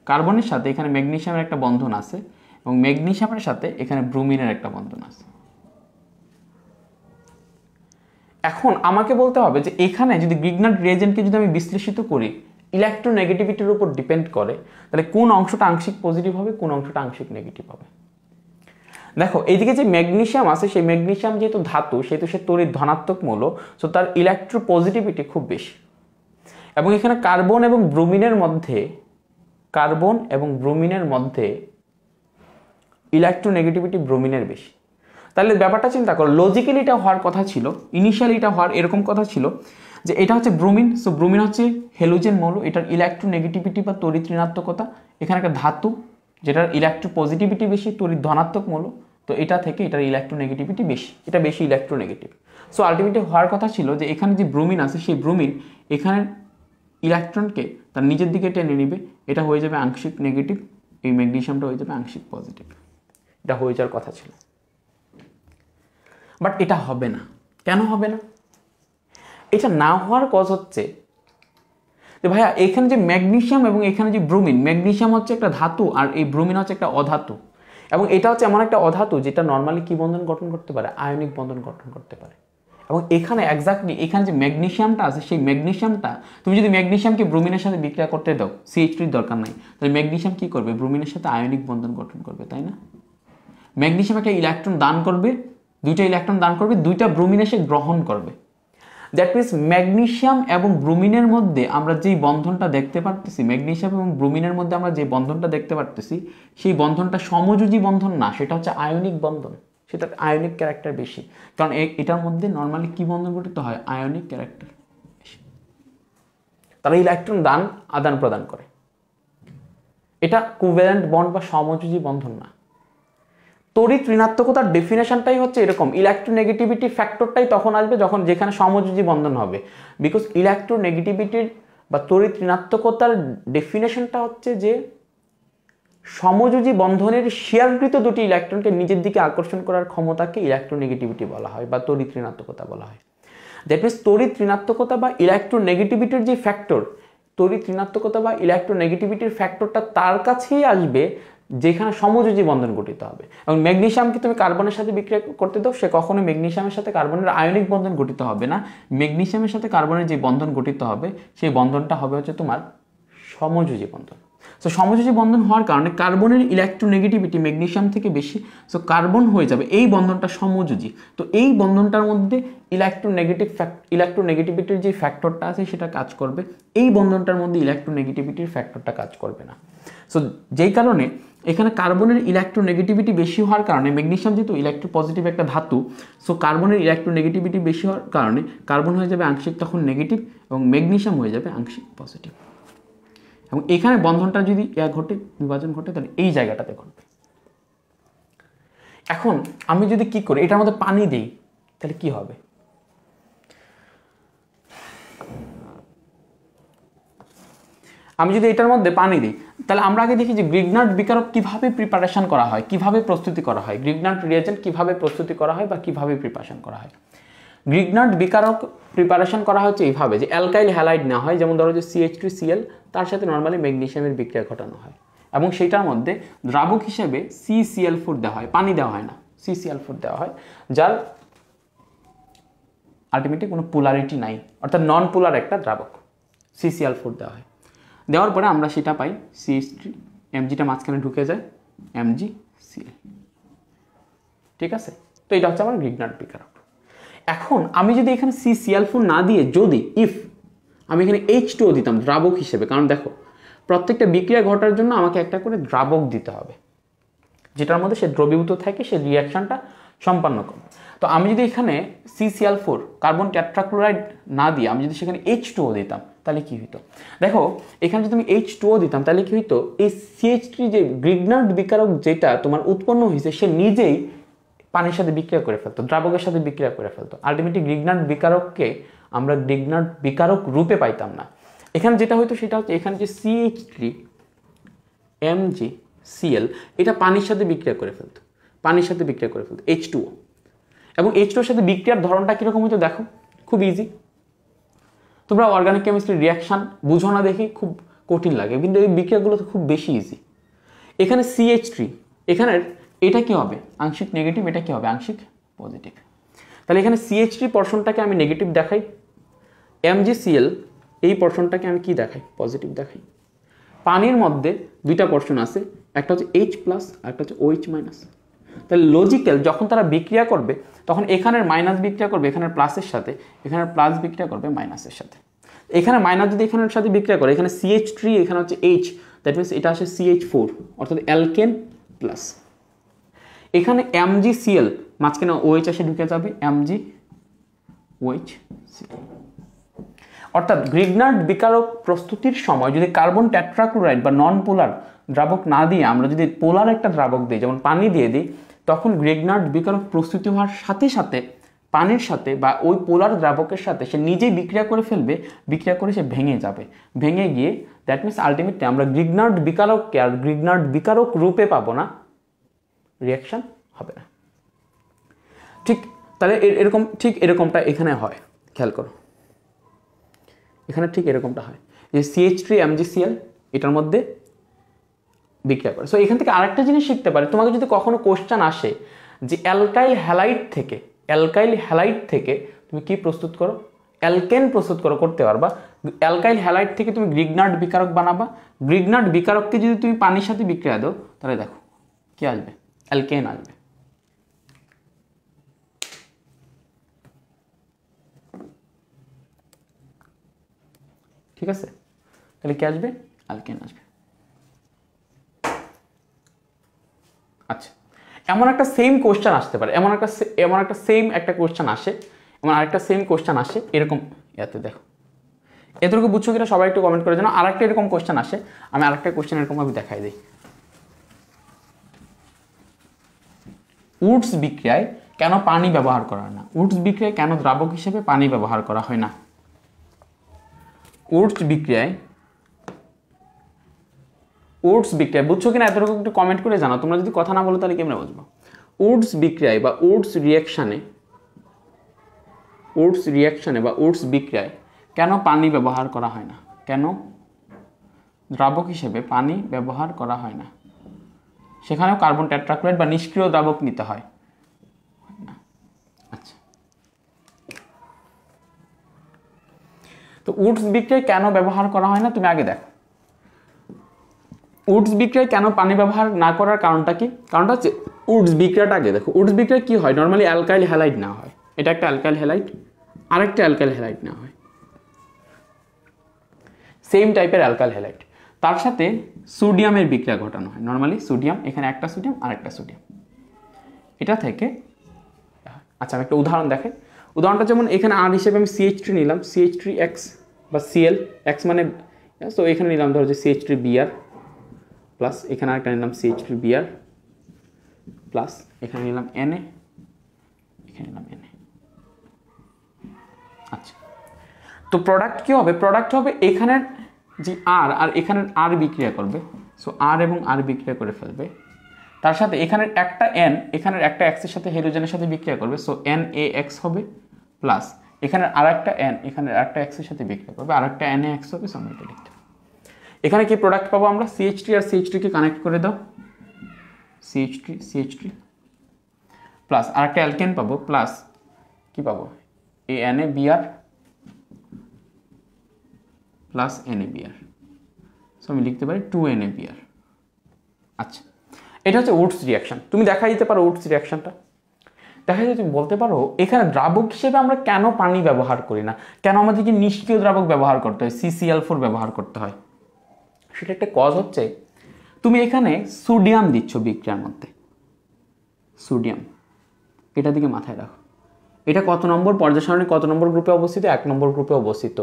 কার্বনের সাথে এখানে ম্যাগনেসিয়ামের একটা বন্ধন আছে এবং ম্যাগনেসিয়ামের সাথে এখানে ব্রোমিনের একটা বন্ধন আছে। এখন আমাকে বলতে হবে যে এখানে যদি গ্রিগনার্ড রিয়েজেন্টকে যদি আমি বিশ্লেষিত করি ইলেকট্রোনেগেটিভিটির উপর ডিপেন্ড করে, তাহলে কোন অংশটা আংশিক পজিটিভ হবে, কোন অংশটা আংশিক নেগেটিভ হবে। দেখো এইদিকে যে ম্যাগনেসিয়াম আছে, সেই ম্যাগনেসিয়াম যেহেতু ধাতু সেহেতু সে তড়িৎ ধনাত্মক মৌল, সো তার ইলেকট্রো পজিটিভিটি খুব বেশি। এবং এখানে কার্বন এবং ব্রোমিনের মধ্যে ইলেকট্রোনেগেটিভিটি ব্রোমিনের বেশি। তাহলে ব্যাপারটা চিন্তা করো, লজিক্যালি এটা হওয়ার কথা ছিল, ইনিশিয়ালি এটা হওয়ার এরকম কথা ছিল যে এটা হচ্ছে ব্রোমিন, সো ব্রোমিন হচ্ছে হ্যালোজেন মৌল, এটার ইলেকট্রোনেগেটিভিটি বা তড়িৎ ঋণাত্মকতা, এখানে একটা ধাতু যেটার ইলেকট্রো পজিটিভিটি বেশি, তড়িৎ ধনাত্মক মৌল, তো এটা থেকে এটার ইলেকট্রোনেগেটিভিটি বেশি, এটা বেশি ইলেকট্রোনেগেটিভ। সো আলটিমেটলি হওয়ার কথা ছিল যে এখানে যে ব্রোমিন আছে সেই ব্রোমিন এখানে ইলেকট্রনকে তার নিজের দিকে টেনে নিবে, এটা হয়ে যাবে আংশিক নেগেটিভ, এই ম্যাগনেসিয়ামটা হয়ে যাবে আংশিক পজিটিভ। এটা হয়ে যাওয়ার কথা ছিল, বাট এটা হবে না। কেন হবে না? এটা না হওয়ার কজ হচ্ছে যে ভাইয়া এখানে যে ম্যাগনেসিয়াম এবং এখানে যে ব্রোমিন, ম্যাগনেসিয়াম হচ্ছে একটা ধাতু আর এই ব্রোমিন হচ্ছে একটা অধাতু, এবং এটা হচ্ছে এমন একটা অধাতু যেটা নর্মালি কি বন্ধন গঠন করতে পারে? আয়নিক বন্ধন গঠন করতে পারে। এবং এখানে এক্স্যাক্টলি এখানে যে ম্যাগনেসিয়ামটা আছে সেই ম্যাগনেসিয়ামটা, তুমি যদি ম্যাগনেসিয়ামকে ব্রোমিনের সাথে বিক্রিয়া করতে দাও, CH3 দরকার নাই, তাহলে ম্যাগনেসিয়াম কি করবে? ব্রোমিনের সাথে আয়নিক বন্ধন গঠন করবে, তাই না? ম্যাগনেসিয়াম একটা ইলেকট্রন দান করবে, দুইটা ইলেকট্রন দান করবে, দুইটা ব্রোমিন এসে গ্রহণ করবে। দ্যাট মিনস ম্যাগনেসিয়াম এবং ব্রোমিনের মধ্যে আমরা যেই বন্ধনটা দেখতে পারতেছি, ম্যাগনেসিয়াম এবং ব্রোমিনের মধ্যে আমরা যে বন্ধনটা দেখতে পারতেছি, সেই বন্ধনটা সমযোজী বন্ধন না, সেটা হচ্ছে আয়নিক বন্ধন, সেটা আয়নিক ক্যারেক্টার বেশি। কারণ এটার মধ্যে নর্মালি কি বন্ধন গঠিত হয়? আয়নিক ক্যারেক্টার বেশি। তারা ইলেকট্রন আদান প্রদান করে, এটা কোভ্যালেন্ট বন্ড বা সমযোজী বন্ধন না। তড়িৎ ঋণাত্মকতার ডেফিনেশনটাই হচ্ছে এরকম, ইলেকট্রোনেগেটিভিটি ফ্যাক্টরটাই তখন আসবে যখন যেখানে সমযোজী বন্ধন হবে। বিকজ ইলেকট্রোনেগেটিভিটির বা তড়িৎ ঋণাত্মকতার ডেফিনেশনটা হচ্ছে যে সমযোজী বন্ধনের শেয়ারকৃত দুটি ইলেকট্রনকে নিজের দিকে আকর্ষণ করার ক্ষমতাকে ইলেকট্রোনেগেটিভিটি বলা হয় বা তড়িৎ ঋণাত্মকতা বলা হয়। দ্যাট মিনস তড়িৎ ঋণাত্মকতা বা ইলেকট্রোনেগেটিভিটির যে ফ্যাক্টর, তড়িৎ ঋণাত্মকতা বা ইলেকট্রোনেগেটিভিটির ফ্যাক্টরটা তার কাছেই আসবে যেখানে সমযোজী বন্ধন গঠিত হবে। এবং ম্যাগনেসিয়ামকে তুমি কার্বনের সাথে বিক্রিয়া করতে দাও, সে কখনো ম্যাগনেসিয়ামের সাথে কার্বনের আয়নিক বন্ধন গঠিত হবে না। ম্যাগনেসিয়ামের সাথে কার্বনের যে বন্ধন গঠিত হবে সেই বন্ধনটা হবে হচ্ছে তোমার সমযোজী বন্ধন। সো সমযোজী বন্ধন হওয়ার কারণে কার্বনের ইলেকট্রোনেগেটিভিটি ম্যাগনেসিয়াম থেকে বেশি, সো কার্বন হয়ে যাবে এই বন্ধনটা সমযোজী। তো এই বন্ধনটার মধ্যে ইলেকট্রোনেগেটিভিটির যে ফ্যাক্টরটা আছে সেটা কাজ করবে, এই বন্ধনটার মধ্যে ইলেকট্রোনেগেটিভিটির ফ্যাক্টরটা কাজ করবে না। সো যেই কারণে এখানে কার্বনের ইলেকট্রোনেগেটিভিটি বেশি হওয়ার কারণে, ম্যাগনেসিয়াম যেহেতু ইলেকট্রোপজিটিভ একটা ধাতু, সো কার্বনের ইলেকট্রোনেগেটিভিটি বেশি হওয়ার কারণে কার্বন হয়ে যাবে আংশিক তখন নেগেটিভ এবং ম্যাগনেসিয়াম হয়ে যাবে আংশিক পজিটিভ। এবং এখানে বন্ধনটা যদি ঘটে, বিভাজন ঘটে, তাহলে এই জায়গাটাতে ঘটবে। এখন আমি যদি কি করি, এটার মধ্যে পানি দেই, তাহলে কি হবে? আমি যদি এটার মধ্যে পানি দিই, তাহলে আমরা আগে দেখি যে গ্রিগনার্ড বিকারক কিভাবে প্রিপারেশন করা হয়, কিভাবে প্রস্তুতি করা হয়, গ্রিগনার্ড রিয়েজেন্ট কিভাবে প্রস্তুতি করা হয় বা কিভাবে প্রিপারেশন করা হয়। গ্রিগনার্ড বিকারক প্রিপারেশন করা হচ্ছে এইভাবে যে অ্যালকাইল হ্যালাইড নেওয়া হয়, যেমন ধরো যে CH3Cl, তার সাথে নর্মালি ম্যাগনেসিয়ামের বিক্রিয়া ঘটানো হয় এবং সেটার মধ্যে দ্রাবক হিসেবে CCl4 দেওয়া হয়, পানি দেওয়া হয় না, CCl4 দেওয়া হয়, যার আলটিমেটলি কোনো পোলারিটি নাই, অর্থাৎ নন পোলার একটা দ্রাবক, CCl4 দেওয়া হয়। দেওয়ার পরে আমরা সেটা পাই CH3, Mgটা মাঝখানে ঢুকে যায়, MgCl, ঠিক আছে। তো এটা হচ্ছে আমার গ্রিগনার্ড বিকারক। এখন আমি যদি এখানে CCl4 না দিয়ে যদি আমি এখানে H2O দিতাম দ্রাবক হিসেবে, কারণ দেখো প্রত্যেকটা বিক্রিয়া ঘটার জন্য আমাকে একটা করে দ্রাবক দিতে হবে, যেটার মধ্যে সে দ্রবীভূত থাকে, সে রিয়াকশনটা সম্পন্ন করবে। তো আমি যদি এখানে CCl4 কার্বন টেট্রাক্লোরাইড না দিয়ে আমি যদি সেখানে H2O দিতাম, তাহলে কি হইতো? দেখো এখানে যদি আমি H2O দিতাম তাহলে কি হইতো, এই CH3 যে গ্রিগনার্ড বিকারক যেটা তোমার উৎপন্ন হয়েছে, সে নিজেই পানির সাথে বিক্রিয়া করে ফেলতো, দ্রাবকের সাথে বিক্রিয়া করে ফেলতো। আলটিমেটলি গ্রিগনার্ড বিকারককে আমরা গ্রিগনার্ড বিকারক রূপে পাইতাম না। এখানে যেটা হইতো সেটা হচ্ছে এখানে যে CH3 MgCl এটা পানির সাথে বিক্রিয়া করে ফেলতো, পানির সাথে বিক্রিয়া করে ফেলতো H2O, এবং H2O এর সাথে বিক্রিয়ার ধরনটা কীরকম হইতো দেখো, খুব ইজি। তোমরা অর্গানিক কেমিস্ট্রির রিয়াকশান বুঝো না দেখে খুব কঠিন লাগে, কিন্তু এই বিক্রিয়াগুলো তো খুব বেশি ইজি। এখানে CH3, এখানের এটা কি হবে আংশিক নেগেটিভ, এটা কি হবে আংশিক পজিটিভ। তাহলে এখানে CH3 পোরশনটাকে আমি নেগেটিভ দেখাই, MgCl এই পোরশনটাকে আমি কি দেখাই, পজিটিভ দেখাই। পানির মধ্যে দুইটা পোরশন আছে, একটা হচ্ছে H+ আর একটা হচ্ছে OH-। তাহলে লজিক্যাল যখন তারা বিক্রিয়া করবে তখন এখানের মাইনাস বিক্রিয়া করবে এখানের প্লাসের সাথে, এখানের প্লাস বিক্রিয়া করবে মাইনাসের সাথে। এখানে মাইনাস যদি এখানের সাথে বিক্রিয়া করে, এখানে CH3, এখানে হচ্ছে H, দ্যাট মিনস এটা আসে CH4, অর্থাৎ অ্যালকেন প্লাস। এখানে MgCl মাঝখানে OH এসে ঢুকে যাবে, MgOH-Cl। অর্থাৎ গ্রিগনার্ড বিকারক প্রস্তুতির সময় যদি কার্বন টেট্রাক্লোরাইড বা নন পোলার দ্রাবক না দিয়ে আমরা যদি পোলার একটা দ্রাবক দিই, যেমন পানি দিয়ে দিই, তখন গ্রিগনার্ড বিকারক প্রস্তুতি হওয়ার সাথে সাথে পানির সাথে বা ওই পোলার দ্রাবকের সাথে সে নিজেই বিক্রিয়া করে ফেলবে, বিক্রিয়া করে সে ভেঙে যাবে, ভেঙে গিয়ে দ্যাট মিনস আলটিমেটলি আমরা গ্রিগনার্ড বিকারককে আর গ্রিগনার্ড বিকারক রূপে পাবো না, রিয়াকশন হবে না। ঠিক তাহলে এরকম, ঠিক এরকমটা এখানে হয়, খেয়াল করো এখানে ঠিক এরকমটা হয় যে CH3 MgCl এটার মধ্যে বিক্রিয়া করে। সো এখান থেকে আরেকটা জিনিস শিখতে পারে, তোমাকে যদি কখনো কোশ্চেন আসে যে অ্যালকাইল হ্যালাইড থেকে তুমি কি প্রস্তুত করো, অ্যালকেন প্রস্তুত করতে পারবা। অ্যালকাইল হ্যালাইড থেকে তুমি গ্রিগনার্ড বিকারক বানাবা, গ্রিগনার্ড বিকারককে যদি তুমি পানির সাথে বিক্রিয়া দাও তাহলে দেখো কি আসবে, অ্যালকেন আসবে। ঠিক আছে, তাহলে কি আসবে, অ্যালকেন আসবে। আচ্ছা, এমন একটা সেম কোশ্চেন আসতে পারে, এমন একটা সেম একটা কোশ্চেন আসে, এমন আরেকটা সেম কোশ্চেন আসে এরকম, এতে দেখো এতটুকু বুঝছো কিনা সবাই একটু কমেন্ট করে জানো। আরেকটা এরকম কোশ্চেন আসে, আমি আরেকটা কোশ্চেন এরকম ভাবে দেখাই দিই। উডস বিক্রিয়ায় কেন পানি ব্যবহার করা হয় না, উডস বিক্রিয়ায় কেন দ্রাবক হিসেবে পানি ব্যবহার করা হয় না? উডস বিক্রিয়ায় বুঝছো কিনা এতটুকু একটু কমেন্ট করে জানাও। তোমরা যদি কথা না বলো তাহলে কেমনে বুঝবো? উডস বিক্রিয়ায় বা উডস রিয়াকশানে বা উডস বিক্রিয়ায় কেন পানি ব্যবহার করা হয় না, কেন দ্রাবক হিসেবে পানি ব্যবহার করা হয় না? সেখানেও কার্বন টেট্রাক্লোরাইড বা নিষ্ক্রিয় দ্রাবক নিতে হয়। আচ্ছা, তো উডস বিক্রিয়ায় কেন ব্যবহার করা হয় না তুমি আগে দেখো। উডস বিক্রিয়ায় কেন পানি ব্যবহার না করার কারণটা কি? কারণটা হচ্ছে উডস বিক্রিয়াটা আগে দেখো। উডস বিক্রিয়া কি হয়, নর্মালি অ্যালকাইল হ্যালাইড না হয়, এটা একটা অ্যালকাইল হ্যালাইড, আরেকটা অ্যালকাইল হ্যালাইড না হয়, সেম টাইপের অ্যালকাইল হ্যালাইড, তার সাথে সোডিয়ামের বিক্রিয়া ঘটানো হয়। নর্মালি সোডিয়াম, এখানে একটা সোডিয়াম আর একটা সোডিয়াম, এটা থেকে। আচ্ছা আমি একটা উদাহরণ দেখাই। উদাহরণটা যেমন এখানে আর হিসেবে আমি CH3 নিলাম, CH3X বা Cl, এক্স মানে, তো এখানে নিলাম ধরো যে CH3Br প্লাস, এখানে আরেকটা নিলাম CH3Br প্লাস, এখানে নিলাম Na, এখানে নিলাম Na। আচ্ছা, তো প্রোডাক্ট কি হবে? প্রোডাক্ট হবে এখানের যে আর এখানের আর বিক্রিয়া করবে, সো আর এবং আর বিক্রিয়া করে ফেলবে, তার সাথে এখানের একটা N এখানের একটা এক্সের সাথে হাইড্রোজেনের সাথে বিক্রিয়া করবে, সো NaX হবে প্লাস এখানের আরেকটা N এখানের আরেকটা এক্সের সাথে বিক্রিয়া করবে, আরেকটা NaX হবে। সো আমরা এটা লিখতে, এখানে কি প্রোডাক্ট পাবো আমরা? CH3 আর CH3 কে কানেক্ট করে দাও, CH3 প্লাস আরেকটা অ্যালকেন পাবো, প্লাস কি পাবো? NaBr প্লাস NaBr, সো আমি লিখতে পারি 2NaBr। আচ্ছা, এটা হচ্ছে উডস রিয়াকশন। তুমি দেখা দিতে পারো উডস রিয়াকশনটা, দেখা যায় তুমি বলতে পারো এখানে দ্রাবক হিসেবে আমরা কেন পানি ব্যবহার করি না, কেন আমাদেরকে নিষ্ক্রিয় দ্রাবক ব্যবহার করতে হয়, CCl4 ব্যবহার করতে হয়? সেটা একটা কজ হচ্ছে তুমি এখানে সোডিয়াম দিচ্ছ বিক্রিয়ার মধ্যে, সোডিয়াম, এটা দিকে মাথায় রাখো। এটা কত নম্বর পর্যায় সারণী, কত নম্বর গ্রুপে অবস্থিত? 1 নম্বর গ্রুপে অবস্থিত।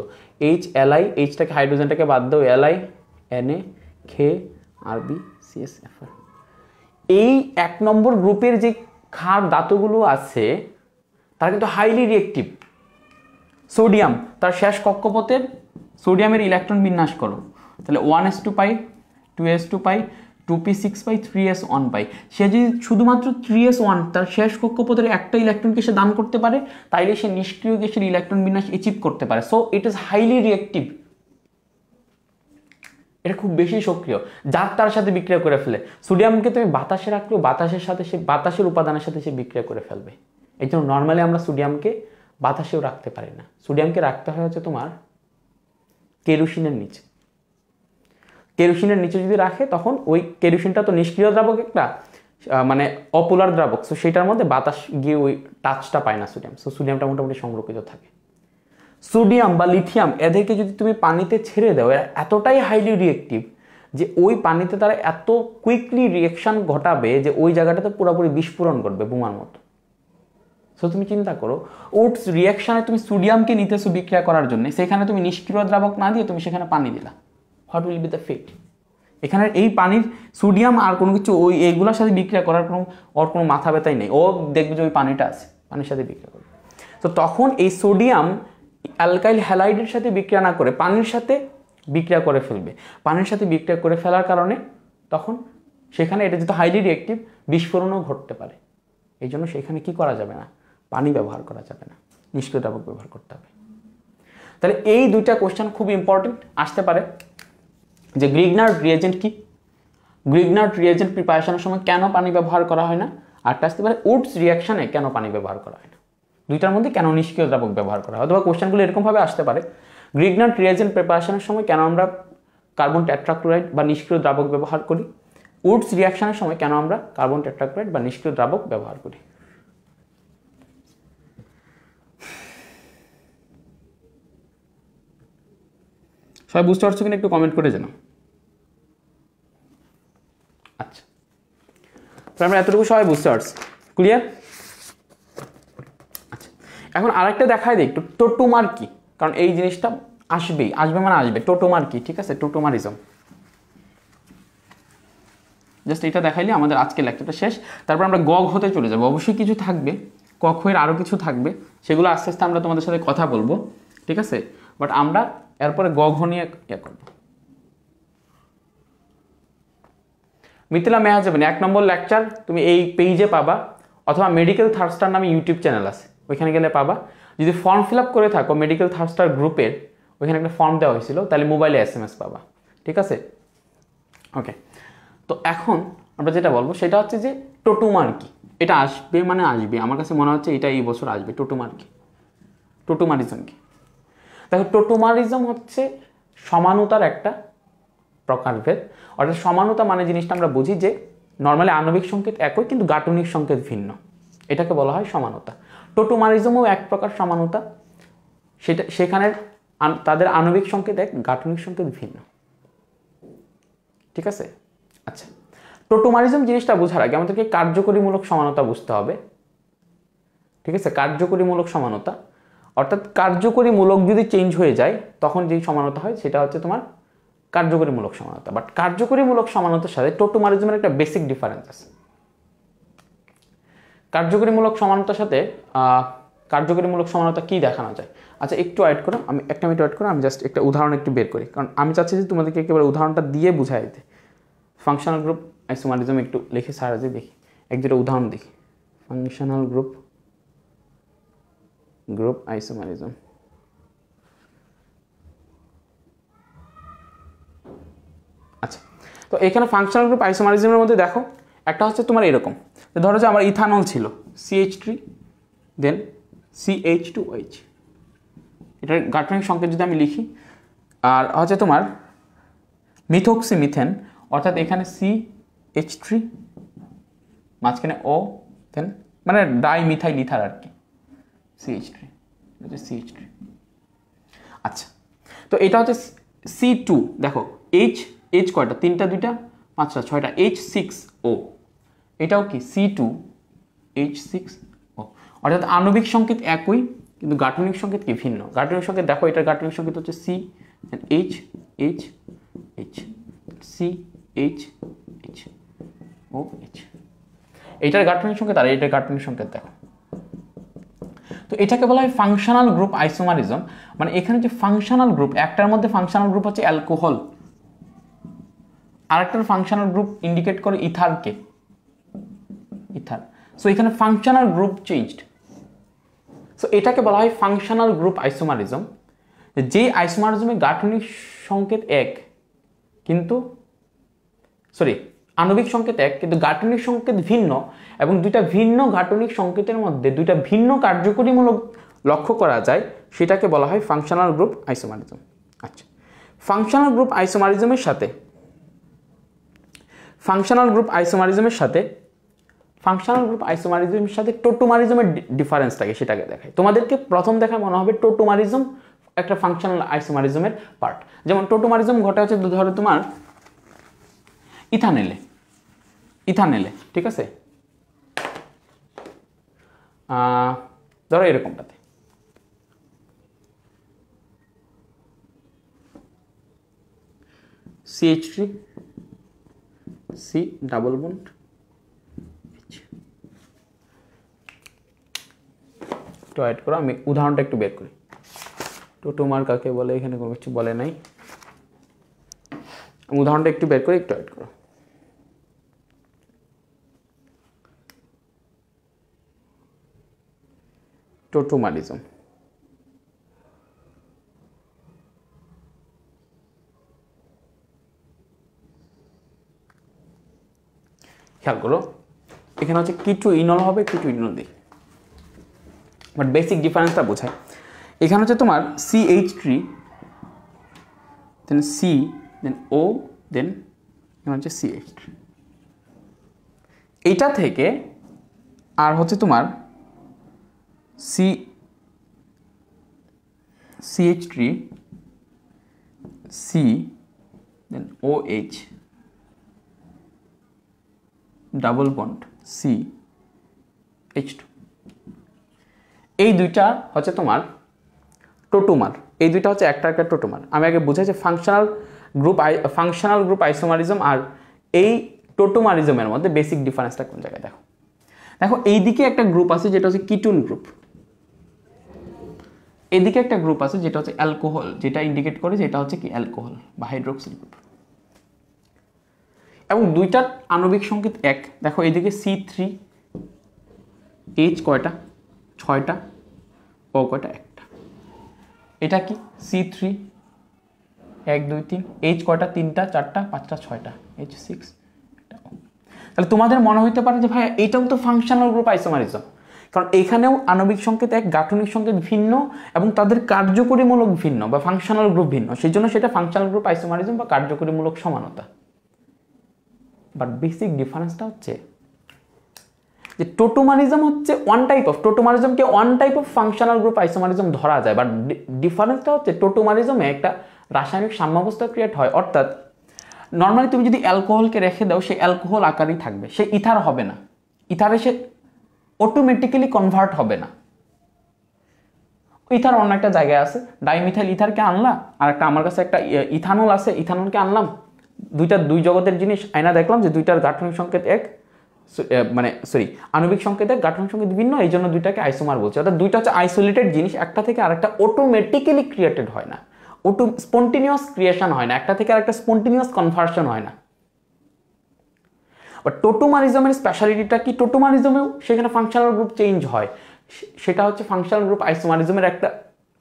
HLi, এইচটাকে হাইড্রোজেনটাকে বাদ দাও, Li, Na, K, Rb, CSFr। এই 1 নম্বর গ্রুপের যে ক্ষার ধাতুগুলো আছে তারা কিন্তু হাইলি রিয়েক্টিভ। সোডিয়াম, তার শেষ কক্ষপথের সোডিয়ামের ইলেকট্রন বিন্যাস করো, তাহলে 1s2 পাই, 2s2 পাই, 2p6 পাই, 3s1 পাই। সে যদি শুধুমাত্র 3s1 তার শেষ কক্ষপথের একটা ইলেকট্রনকে সে দান করতে পারে, তাইলে সে নিষ্ক্রিয় গ্যাসের ইলেকট্রন বিন্যাস অ্যাচিভ করতে পারে। So it is highly reactive, এটা খুব বেশি সক্রিয়, যার তার সাথে বিক্রিয়া করে ফেলে। সোডিয়ামকে তুমি বাতাসে রাখলেও বাতাসের সাথে সে, বাতাসের উপাদানের সাথে সে বিক্রিয়া করে ফেলবে। এই জন্য নর্মালি আমরা সোডিয়ামকে বাতাসেও রাখতে পারি না, সোডিয়ামকে রাখতে হয় হচ্ছে তোমার কেরোসিনের নিচে। কেরোসিনের নিচে যদি রাখে তখন ওই কেরোসিনটা তো নিষ্ক্রিয় দ্রাবক, একটা মানে অপোলার দ্রাবক, সো সেটার মধ্যে বাতাস গিয়ে ওই টাচটা পায় না সোডিয়াম, সো সোডিয়ামটা মোটামুটি সংরক্ষিত থাকে। সোডিয়াম বা লিথিয়াম এদেরকে যদি তুমি পানিতে ছেড়ে দাও, এরা এতটাই হাইলি রিয়েক্টিভ যে ওই পানিতে তারা এত কুইকলি রিয়েকশন ঘটাবে যে ওই জায়গাটাতে পুরোপুরি বিস্ফোরণ করবে বোমার মতো। সো তুমি চিন্তা করো, উডস রিয়াকশনে তুমি সোডিয়ামকে নিতেছো বিক্রিয়া করার জন্য, সেখানে তুমি নিষ্ক্রিয় দ্রাবক না দিয়ে তুমি সেখানে পানি দিলা, what will be the fate? এখানে এই পানির সোডিয়াম আর কোনো কিছু ওই এইগুলোর সাথে বিক্রিয়া করার কোনো মাথা ব্যথাই নেই, ও দেখবে যে ওই পানিটা আছে, পানির সাথে বিক্রিয়া করবে। তো তখন এই সোডিয়াম অ্যালকাইল হ্যালাইডের সাথে বিক্রিয়া না করে পানির সাথে বিক্রিয়া করে ফেলবে। পানির সাথে বিক্রিয়া করে ফেলার কারণে তখন সেখানে এটা যেহেতু হাইলি রিয়েক্টিভ, বিস্ফোরণও ঘটতে পারে। এই জন্য সেখানে কি করা যাবে না, পানি ব্যবহার করা যাবে না, নিষ্ক্রিয় দ্রাবক ব্যবহার করতে হবে। তাহলে এই দুইটা কোশ্চেন খুব ইম্পর্টেন্ট আসতে পারে, যে গ্রিগনার্ড রিয়েজেন্ট কি, গ্রিগনার্ড রিয়েজেন্ট প্রিপারেশনের সময় কেন পানি ব্যবহার করা হয় না, আরটা আসতে পারে উডস রিয়াকশনে কেন পানি ব্যবহার করা হয় না, দুইটার মধ্যে কেন নিষ্ক্রিয় দ্রাবক ব্যবহার করা হয়। অথবা কোশ্চেনগুলো এরকমভাবে আসতে পারে, গ্রিগনার্ড রিয়েজেন্ট প্রিপারেশনের সময় কেন আমরা কার্বন টেট্রাক্লোরাইড বা নিষ্ক্রিয় দ্রাবক ব্যবহার করি, উডস রিয়াকশনের সময় কেন আমরা কার্বন টেট্রাক্লোরাইড বা নিষ্ক্রিয় দ্রাবক ব্যবহার করি। সবাই বুঝতে পারছো কিনা একটু কমেন্ট করে জানাও। আচ্ছা, তো আমরা এতটুকু সবাই বুঝতে পারছি, ক্লিয়ার? আচ্ছা, এখন আরেকটা দেখাই দিই একটু, টোটোমার কি, কারণ এই জিনিসটা আসবেই, আসবে মানে আসবে। টোটোমার কি, ঠিক আছে, টোটোমারিজম। জাস্ট এটা দেখাইলে আমাদের আজকের লেকচারটা শেষ, তারপর আমরা গ হতে চলে যাবো। অবশ্যই কিছু থাকবে, ক এর আরও কিছু থাকবে, সেগুলো আস্তে আস্তে আমরা তোমাদের সাথে কথা বলবো, ঠিক আছে? বাট আমরা এরপরে গ নিয়ে ইয়ে করবো। মিথিলা মেহাজাবিন 1 নম্বর লেকচার তুমি এই পেজে পাবা, অথবা মেডিকেল থার্স্টার নামে ইউটিউব চ্যানেল আছে, ওইখানে গেলে পাবা। যদি ফর্ম ফিল আপ করে থাকো মেডিকেল থার্স্টার গ্রুপের, ওইখানে একটা ফর্ম দেওয়া হয়েছিল, তাহলে মোবাইলে SMS পাবা, ঠিক আছে? ওকে, তো এখন আমরা যেটা বলবো সেটা হচ্ছে যে টোটোমার কি, এটা আসবে মানে আসবে, আমার কাছে মনে হচ্ছে এটা এই বছর আসবে। টোটোমার কি, টোটোমারিজম কি? দেখো, টোটোমারিজম হচ্ছে সমানতার একটা প্রকারভেদ। অর্থাৎ সমানতা মানে জিনিসটা আমরা বুঝি যে নর্মালি আণবিক সংকেত একই কিন্তু গাঠনিক সংকেত ভিন্ন, এটাকে বলা হয় সমানতা। টোটোমারিজমও এক প্রকার সমানতা, সেখানে তাদের আণবিক সংকেত এক, গাঠনিক সংকেত ভিন্ন। ঠিক আছে? আচ্ছা, টোটোমারিজম জিনিসটা বোঝার আগে আমাদেরকে কার্যকরীমূলক সমানতা বুঝতে হবে। ঠিক আছে? কার্যকরীমূলক সমানতা অর্থাৎ কার্যকরীমূলক যদি চেঞ্জ হয়ে যায় তখন যেই সমানতা হয় সেটা হচ্ছে তোমার কার্যকরীমূলক সমানতা। বাট কার্যকরীমূলক সমানতার সাথে টোটোমারিজমের একটা বেসিক ডিফারেন্স আছে। কার্যকরীমূলক সমানতার সাথে কার্যকরীমূলক সমানতা কি দেখানো যায়? আচ্ছা একটু ওয়েট করো, আমি একটা মিনিট ওয়েট করো, আমি জাস্ট একটা উদাহরণ একটু বের করি, কারণ আমি চাচ্ছি যে তোমাদেরকে একেবারে উদাহরণটা দিয়ে বুঝাই দিতে। ফাংশনাল গ্রুপ আইসোমারিজম একটু লিখে সারাজে দেখি, এক দুটো উদাহরণ দেখি। Functional group isomerism. আচ্ছা, তো এখানে ফাংশনাল গ্রুপ আইসোমারিজমের মধ্যে দেখো একটা হচ্ছে তোমার এরকম, ধরো যে আমার ইথানল ছিল CH3 দেন CH2OH, এটার গাঠনিক সংকেত যদি আমি লিখি, আর হচ্ছে তোমার মিথক্সিমিথেন অর্থাৎ এখানে CH3 মাঝখানে O দেন মানে ডাইমিথাইল ইথার আর কি, CH3 CH3। আচ্ছা, তো এটা হচ্ছে C2, দেখো H কয়টা, তিনটা দুইটা পাঁচটা ছয়টা, H6O, এটাও কি C2H6O, অর্থাৎ আণবিক সংকেত একই কিন্তু গাঠনিক সংকেত কি ভিন্ন। গাঠনিক সংকেত দেখো, এটার গাঠনিক সংকেত হচ্ছে CHHH, CHHOH, এইটার গাঠনিক সংকেত আর এইটার গাঠনিক সংকেত দেখো। তো এটাকে বলা হয় ফাংশনাল গ্রুপ আইসোমারিজম। মানে এখানে যে ফাংশনাল গ্রুপ, একটার মধ্যে ফাংশনাল গ্রুপ হচ্ছে অ্যালকোহল, আরেকটার ফাংশনাল গ্রুপ ইন্ডিকেট করে ইথারকে, ইথার। সো এখানে ফাংশনাল গ্রুপ চেঞ্জড, সো এটাকে বলা হয় ফাংশনাল গ্রুপ আইসোমারিজম। যে আইসোমারিজমের গাঠনিক সংকেত এক কিন্তু আণবিক সংকেত এক কিন্তু গাঠনিক সংকেত ভিন্ন, এবং দুইটা ভিন্ন গাঠনিক সংকেতের মধ্যে দুইটা ভিন্ন কার্যকরীমূলক লক্ষ্য করা যায়, সেটাকে বলা হয় ফাংশনাল গ্রুপ আইসোমারিজম। আচ্ছা, ফাংশনাল গ্রুপ আইসোমারিজমের সাথে টোটোমারিজমের ডিফারেন্সটাকে সেটাকে দেখায়। তোমাদেরকে প্রথম দেখা মনে হবে টোটোমারিজম একটা ফাংশনাল আইসোমারিজমের পার্ট। যেমন টোটোমারিজম ঘটে হচ্ছে ধরো তোমার ইথানেলে, ঠিক আছে, ধরো এরকমটাতে CH3 C double bond H। একটু অ্যাড করো, আমি উদাহরণটা একটু বের করি। টোটোমার কাকে বলে এখানে কোনো কিছু বলে নাই, আমি উদাহরণটা একটু বের করি, একটু অ্যাড করো। টোটোমারিজম খেয়াল করো, এখানে হচ্ছে কিটু ইনল হবে, কিটু ইনল দিই, বাট বেসিক ডিফারেন্সটা বোঝায়। এখানে হচ্ছে তোমার CH3 দেন C দেন O দেন এখানে হচ্ছে CH3, এইটা থেকে আর হচ্ছে তোমার CH3 C দেন OH ডাবল বন্ড CH2, এই দুইটা হচ্ছে তোমার টোটোমার, এই দুইটা হচ্ছে একটা একটা টোটোমার। আমি আগে বুঝাই যে ফাংশনাল গ্রুপ আইসোমারিজম আর এই টোটোমারিজমের মধ্যে বেসিক ডিফারেন্সটা কোন জায়গায় দেখো। দেখো এইদিকে একটা গ্রুপ আছে যেটা হচ্ছে কিটুন গ্রুপ, এদিকে একটা গ্রুপ আছে যেটা হচ্ছে অ্যালকোহল, যেটা ইন্ডিকেট করে যেটা হচ্ছে কি অ্যালকোহল বা হাইড্রোক্সিল গ্রুপ, এবং দুইটার আণবিক সংকেত এক। দেখো এইদিকে C3 H কয়টা, 6টা, O কয়টা, একটা। এটা কি C3 1 2 3, H কয়টা, 3টা 4টা 5টা 6টা, H6 একটা O। তাহলে তোমাদের মনে হইতে পারে যে ভাই এটাও তো ফাংশনাল গ্রুপ আইসোমারিজম, কারণ এখানেও আণবিক সংকেত এক, গাঠনিক সংকেত ভিন্ন এবং তাদের কার্যকরীমূলক ভিন্ন বা ফাংশনাল গ্রুপ ভিন্ন, সেই জন্য সেটা ফাংশনাল গ্রুপ আইসোমারিজম বা কার্যকরীমূলক সমানতা। বাট বেসিক ডিফারেন্সটা হচ্ছে যে টোটোমারিজম হচ্ছে one type of functional group isomerism ধরা যায়, বাট ডিফারেন্সটা হচ্ছে টোটোমারিজমে একটা রাসায়নিক সাম্যাবস্থা ক্রিয়েট হয়, অর্থাৎ নর্মালি তুমি যদি অ্যালকোহলকে রেখে দাও সে অ্যালকোহল আকারেই থাকবে, সে ইথার হবে না, ইথারে সে অটোমেটিক্যালি কনভার্ট হবে না। ইথার অন্য একটা জায়গায় আছে, ডাইমিথাইল ইথারকে আনলা, আর একটা আমার কাছে একটা ইথানল আছে, ইথানলকে আনলাম, দুই জগতের জিনিস আয়না দেখলাম যে দুইটার গাঠনিক সংকেত এক, আণবিক সংকেত এক, গাঠনিক সংকেত ভিন্ন, এই জন্য দুইটাকে আইসোমার বলছে। অর্থাৎ দুইটা হচ্ছে আইসোলেটেড জিনিস, একটা থেকে আরেকটা অটোমেটিক্যালি ক্রিয়েটেড হয় না, স্পন্টিনিয়াস ক্রিয়েশন হয় না, একটা থেকে আরেকটা স্পন্টিনিয়াস কনভার্সন হয় না। বাট টোটোমারিজমের স্পেশালিটিটা কি, টোটোমারিজমেও সেখানে ফাংশনাল গ্রুপ চেঞ্জ হয়, সেটা হচ্ছে ফাংশনাল গ্রুপ আইসোমারিজমের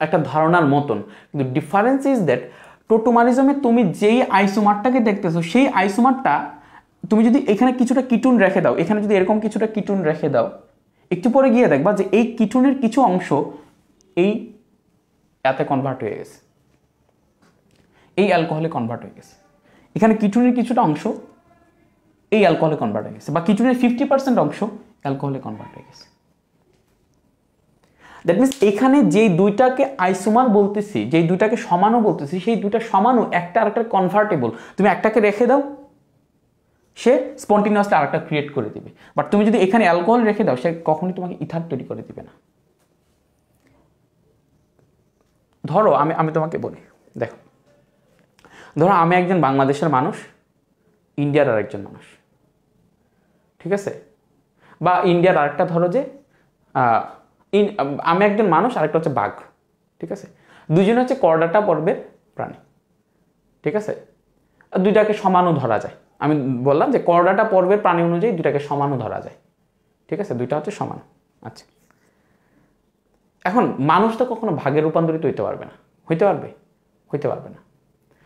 একটা ধারণার মতন, কিন্তু ডিফারেন্স ইজ দ্যাট টোটোমারিজমে তুমি যেই আইসোমারটাকে দেখতেছো সেই আইসোমারটা তুমি যদি এখানে কিছুটা কিটুন রেখে দাও, এখানে যদি এরকম কিছুটা কিটুন রেখে দাও, একটু পরে গিয়ে দেখবা যে এই কিটুনের কিছু অংশ এই এতে কনভার্ট হয়ে গেছে, এই অ্যালকোহলে কনভার্ট হয়ে গেছে, এখানে কিটুনের কিছুটা অংশ এই অ্যালকোহলে কনভার্ট হয়ে গেছে, বা কিটুনের 50% অংশ অ্যালকোহলে কনভার্ট হয়ে গেছে। দ্যাট মিনস এখানে যেই দুইটাকে আইসোমার বলতেছি, যেই দুইটাকে সমানও বলতেছি, সেই দুইটা সমানও একটা আরেকটা কনভার্টেবল। তুমি একটাকে রেখে দাও, সে স্পন্টিনিয়াসলি আরেকটা ক্রিয়েট করে দিবে, বাট তুমি যদি এখানে অ্যালকোহল রেখে দাও সে কখনোই তোমাকে ইথার তৈরি করে দিবে না। ধরো আমি তোমাকে বলি, দেখো, ধরো আমি একজন বাংলাদেশের মানুষ, ইন্ডিয়ার আরেকজন মানুষ, ঠিক আছে, বা ইন্ডিয়ার আরেকটা ধরো যে আমি একজন মানুষ, আরেকটা হচ্ছে বাঘ, ঠিক আছে, দুজনে হচ্ছে করডাটা পর্বের প্রাণী, ঠিক আছে, দুইটাকে সমানও ধরা যায়। আমি বললাম যে করডাটা পর্বের প্রাণী অনুযায়ী দুইটাকে সমানও ধরা যায়, ঠিক আছে, দুইটা হচ্ছে সমান। আচ্ছা, এখন মানুষ তো কখনো ভাগে রূপান্তরিত হইতে পারবে না, হইতে পারবে না।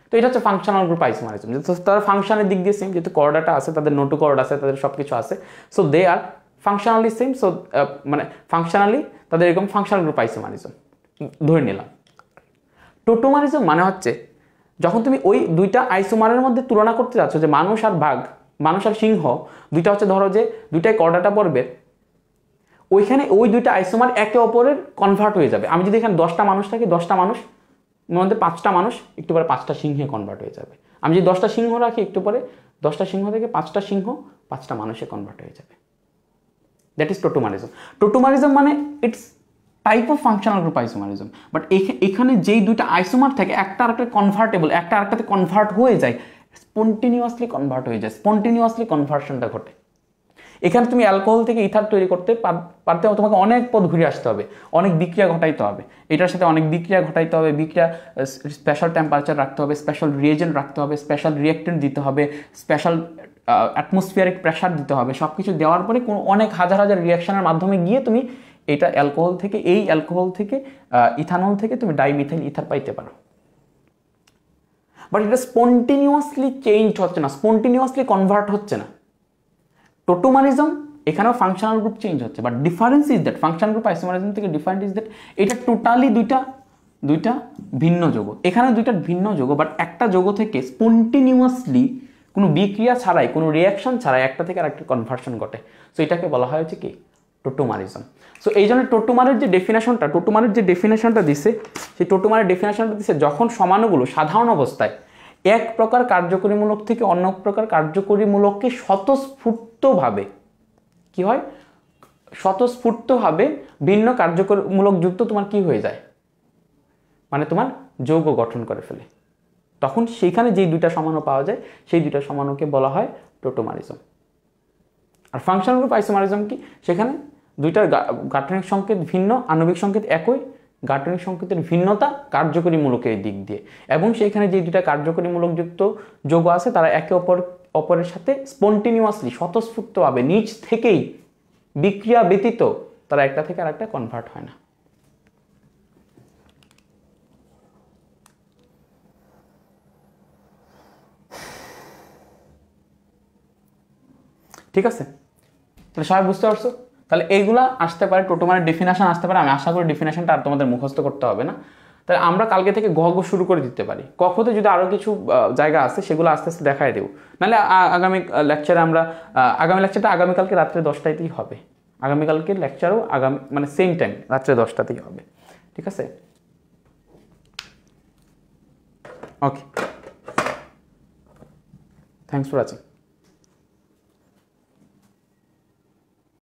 তো এটা হচ্ছে ফাংশনাল গ্রুপ আইসোমারিজম, তারা ফাংশনের দিক দিয়ে সেম, যেহেতু করডাটা আছে, তাদের নোটোকর্ড আছে, তাদের সব কিছু আছে, so they are functionally same, so মানে ফাংশনালি তাদের এরকম ফাংশনাল গ্রুপ আইসোমারিজম ধরে নিলাম। টোটোমারিজম মানে হচ্ছে যখন তুমি ওই দুইটা আইসোমারের মধ্যে তুলনা করতে যাচ্ছ, যে মানুষ আর বাঘ, মানুষ আর সিংহ, দুইটা হচ্ছে ধরো যে দুইটাই করডাটা পর্বের, ওইখানে ওই দুইটা আইসোমার একে অপরের কনভার্ট হয়ে যাবে। আমি যদি এখানে 10টা মানুষ থাকি, 10টা মানুষ মধ্যে 5টা মানুষ একটু পরে 5টা সিংহে কনভার্ট হয়ে যাবে। আমি যদি 10টা সিংহ রাখি, একটু পরে 10টা সিংহ থেকে 5টা সিংহ 5টা মানুষে কনভার্ট হয়ে যাবে। That is tautomerism. টোটোমারিজম মানে it's type of functional group isomerism, but এখানে যেই দুইটা আইসোমার থাকে, একটা আরেকটা কনভার্টেবল, একটা আরেকটাতে কনভার্ট হয়ে যায়, স্পন্টিনিয়াসলি কনভার্ট হয়ে যায়, স্পন্টিনিয়াসলি কনভার্সনটা ঘটে। এখানে তুমি অ্যালকোহল থেকে ইথার তৈরি করতে পারতে তোমাকে অনেক পথ ঘুরে আসতে হবে, অনেক বিক্রিয়া ঘটাইতে হবে, এটার সাথে অনেক বিক্রিয়া ঘটাইতে হবে, স্পেশাল টেম্পারেচার রাখতে হবে, স্পেশাল রিয়েজেন্ট রাখতে হবে, স্পেশাল রিয়েক্টেন্ট দিতে হবে, স্পেশাল অ্যাটমসফিয়ারিক প্রেশার দিতে হবে। সব কিছু দেওয়ার পরে অনেক হাজার হাজার রিয়াকশনের মাধ্যমে গিয়ে তুমি এটা অ্যালকোহল থেকে ইথানল থেকে তুমি ডাইমিথাইল ইথার পাইতে পারো। বাট এটা স্পন্টিনিয়াসলি চেঞ্জ হচ্ছে না, স্পন্টিনিয়াসলি কনভার্ট হচ্ছে না। টোটোমারিজম এখানেও ফাংশনাল গ্রুপ চেঞ্জ হচ্ছে, but difference is that functional group isomerism থেকে ডিফারেন্ট ইজ দ্যাট এটা টোটালি দুইটা ভিন্ন যৌগ, এখানে দুইটা ভিন্ন যৌগ, বাট একটা যৌগ থেকে স্পন্টিনিয়াসলি কোনো বিক্রিয়া ছাড়াই, কোনো রিয়াকশন ছাড়াই একটা থেকে আরেকটা কনভার্সন ঘটে। সো এটাকে বলা হয় হচ্ছে কি টোটোমারিজম। সো এই জন্য টোটোমারের যে ডেফিনেশনটা দিছে, সেই টোটোমারের ডেফিনেশনটা দিছে যখন সমাণুগুলো সাধারণ অবস্থায় এক প্রকার কার্যকরীমূলক থেকে অন্য প্রকার কার্যকরীমূলককে স্বতঃস্ফূর্তভাবে কি হয়, স্বতঃস্ফূর্তভাবে ভিন্ন কার্যকরীমূলক যুক্ত তোমার কি হয়ে যায়, মানে তোমার যৌগ গঠন করে ফেলে, তখন সেইখানে যেই দুইটা সমাণু পাওয়া যায় সেই দুইটা সমাণুকে বলা হয় টোটোমারিজম। আর ফাংশনাল গ্রুপ আইসোমারিজম কি, সেখানে দুইটার গাঠনিক সংকেত ভিন্ন, আণবিক সংকেত একই, গাঠনিক সংকেতের ভিন্নতা কার্যকরীমূলকের দিক দিয়ে, এবং সেইখানে যে দুইটা কার্যকরীমূলক যুক্ত যৌগ আছে তারা একে অপরের সাথে স্পন্টিনিয়াসলি স্বতঃস্ফূর্তভাবে নিজ থেকেই বিক্রিয়া ব্যতীত তারা একটা থেকে আরেকটা কনভার্ট হয় না। ঠিক আছে, তাহলে সবাই বুঝতে পারছো? তাহলে এইগুলা আসতে পারে, টোটোমারের ডেফিনেশন আসতে পারে। আমি আশা করি ডেফিনেশনটা আর তোমাদের মুখস্থ করতে হবে না। তাহলে আমরা কালকে থেকে গ শুরু করে দিতে পারি। কখতে যদি আরও কিছু জায়গা আছে সেগুলো আস্তে আস্তে দেখাই দেবো, নাহলে আগামী লেকচারে আমরা আগামী লেকচারটা আগামীকালকে রাত্রে 10টাতেই হবে। আগামীকালকে লেকচারও মানে সেম টাইম রাত্রে 10টাতেই হবে, ঠিক আছে? ওকে, থ্যাংকস ফর ওয়াচিং।